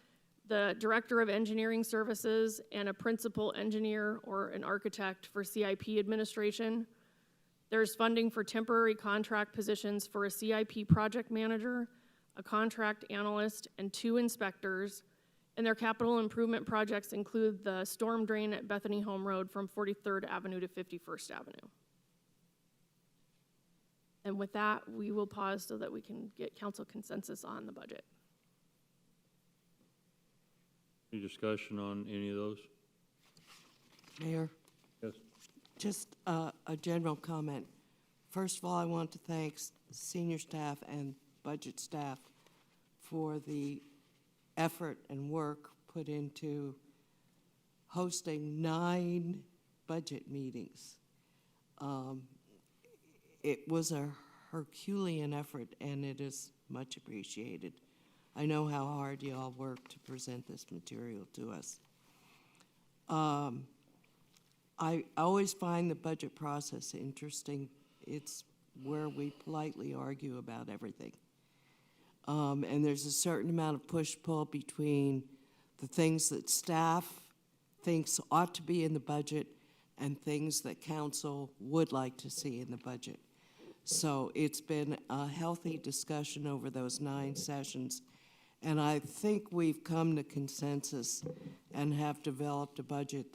the Director of Engineering Services and a Principal Engineer or an Architect for CIP administration. There's funding for temporary contract positions for a CIP project manager, a contract analyst, and 2 inspectors. And their capital improvement projects include the storm drain at Bethany Home Road from 43rd Avenue to 51st Avenue. And with that, we will pause so that we can get council consensus on the budget. Any discussion on any of those? Mayor, Yes. just a general comment. First of all, I want to thank senior staff and budget staff for the effort and work put into hosting 9 budget meetings. It was a Herculean effort, and it is much appreciated. I know how hard you all work to present this material to us. I always find the budget process interesting. It's where we politely argue about everything. And there's a certain amount of push-pull between the things that staff thinks ought to be in the budget and things that council would like to see in the budget. So it's been a healthy discussion over those 9 sessions, and I think we've come to consensus and have developed a budget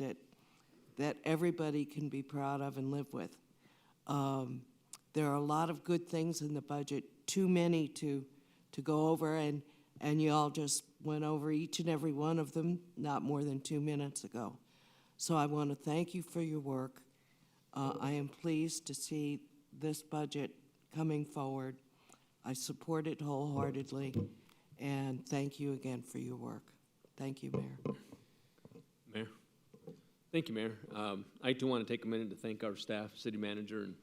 that everybody can be proud of and live with. There are a lot of good things in the budget, too many to go over, and you all just went over each and every one of them not more than 2 minutes ago. So I want to thank you for your work. I am pleased to see this budget coming forward. I support it wholeheartedly, and thank you again for your work. Thank you, Mayor. Mayor. Thank you, Mayor. I too want to take a minute to thank our staff, city manager, and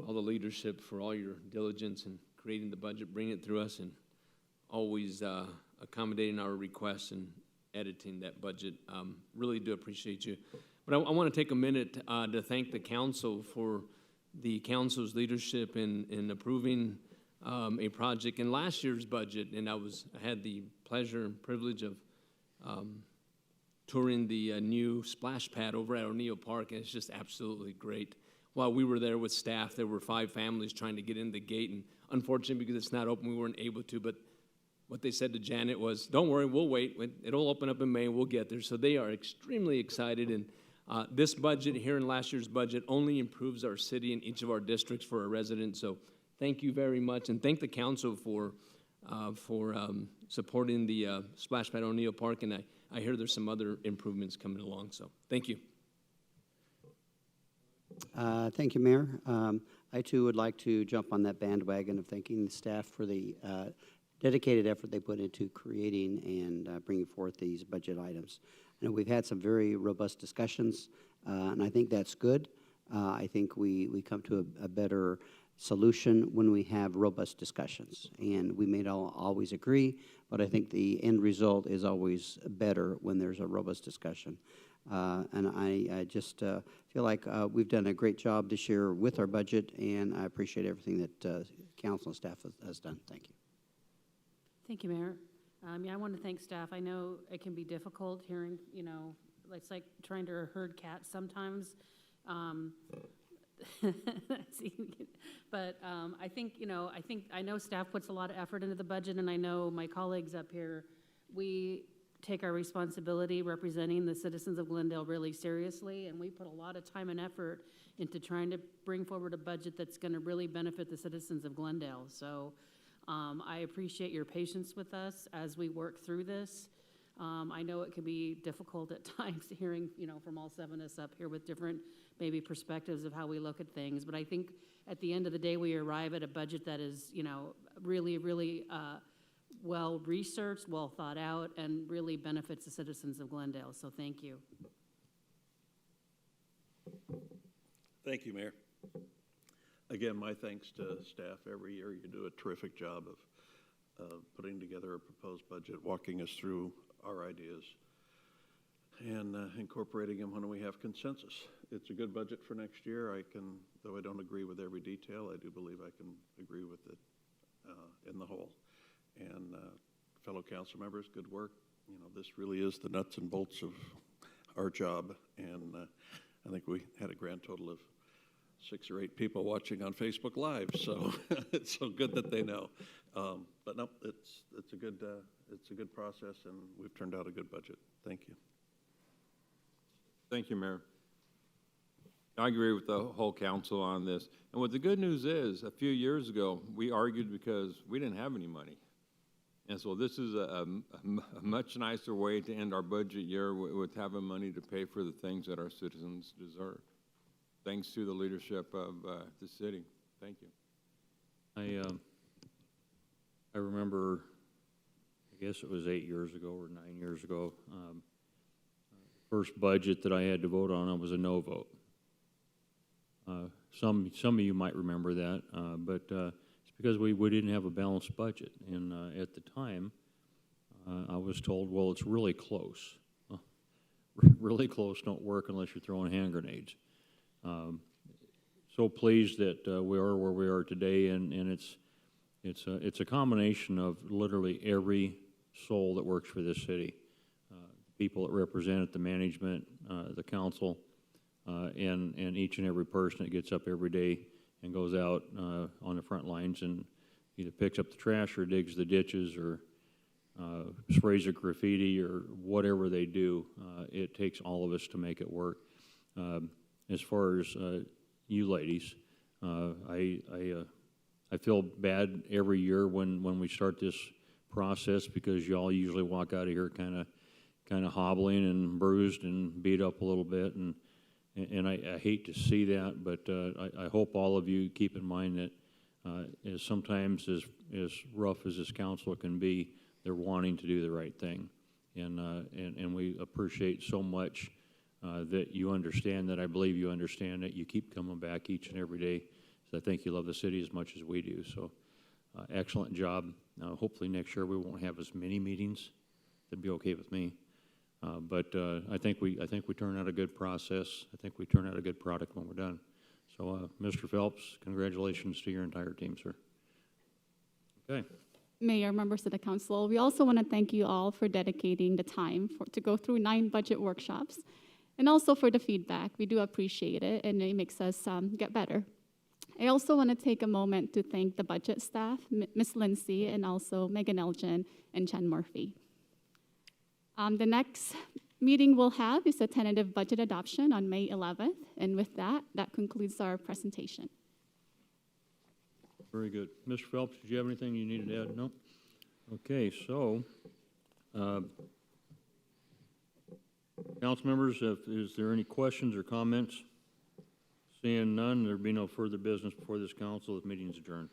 all the leadership for all your diligence in creating the budget, bringing it through us, and always accommodating our requests and editing that budget. Really do appreciate you. But I want to take a minute to thank the council for the council's leadership in approving a project in last year's budget, and I had the pleasure and privilege of touring the new splash pad over at O'Neill Park, and it's just absolutely great. While we were there with staff, there were 5 families trying to get in the gate, and unfortunately, because it's not open, we weren't able to, but what they said to Janet was, don't worry, we'll wait. It'll open up in May, we'll get there. So they are extremely excited, and this budget here in last year's budget only improves our city and each of our districts for our residents. So thank you very much, and thank the council for supporting the splash pad O'Neill Park, and I hear there's some other improvements coming along, so thank you. Thank you, Mayor. I too would like to jump on that bandwagon of thanking the staff for the dedicated effort they put into creating and bringing forth these budget items. I know we've had some very robust discussions, and I think that's good. I think we come to a better solution when we have robust discussions. And we may not always agree, but I think the end result is always better when there's a robust discussion. And I just feel like we've done a great job this year with our budget, and I appreciate everything that council and staff has done. Thank you. Thank you, Mayor. Yeah, I want to thank staff. I know it can be difficult hearing, you know, it's like trying to herd cats sometimes. But I think, you know, I know staff puts a lot of effort into the budget, and I know my colleagues up here, we take our responsibility representing the citizens of Glendale really seriously, and we put a lot of time and effort into trying to bring forward a budget that's going to really benefit the citizens of Glendale. So I appreciate your patience with us as we work through this. I know it can be difficult at times hearing, you know, from all seven of us up here with different maybe perspectives of how we look at things. But I think at the end of the day, we arrive at a budget that is, you know, really, really well researched, well thought out, and really benefits the citizens of Glendale. So thank you. Thank you, Mayor. Again, my thanks to staff. Every year you do a terrific job of putting together a proposed budget, walking us through our ideas, and incorporating them when we have consensus. It's a good budget for next year. Though I don't agree with every detail, I do believe I can agree with it in the whole. And fellow council members, good work. You know, this really is the nuts and bolts of our job, and I think we had a grand total of 6 or 8 people watching on Facebook Live, so it's so good that they know. But no, it's a good process, and we've turned out a good budget. Thank you. Thank you, Mayor. I agree with the whole council on this. And what the good news is, a few years ago, we argued because we didn't have any money. And so this is a much nicer way to end our budget year with having money to pay for the things that our citizens deserve. Thanks to the leadership of the city. Thank you. I remember, I guess it was 8 years ago or 9 years ago, first budget that I had to vote on, it was a no vote. Some of you might remember that, but it's because we didn't have a balanced budget. And at the time, I was told, well, it's really close. Really close don't work unless you're throwing hand grenades. So pleased that we are where we are today, and it's a combination of literally every soul that works for this city, people that represent it, the management, the council, and each and every person that gets up every day and goes out on the front lines and either picks up the trash or digs the ditches or sprays the graffiti or whatever they do. It takes all of us to make it work. As far as you ladies, I feel bad every year when we start this process because y'all usually walk out of here kind of hobbling and bruised and beat up a little bit, and I hate to see that, but I hope all of you keep in mind that as sometimes as rough as this council can be, they're wanting to do the right thing, and we appreciate so much that you understand that. I believe you understand that. You keep coming back each and every day. So I think you love the city as much as we do. So excellent job. Hopefully next year we won't have as many meetings. That'd be okay with me. But I think we turn out a good process. I think we turn out a good product when we're done. So Mr. Phelps, congratulations to your entire team, sir. Okay. Mayor, members of the council, we also want to thank you all for dedicating the time to go through 9 budget workshops, and also for the feedback. We do appreciate it, and it makes us get better. I also want to take a moment to thank the budget staff, Ms. Lindsay, and also Megan Elgin and Jen Murphy. The next meeting we'll have is a tentative budget adoption on May 11th, and with that concludes our presentation. Very good. Mr. Phelps, did you have anything you needed to add? No? Okay, so, council members, is there any questions or comments? Seeing none, there be no further business before this council. This meeting is adjourned.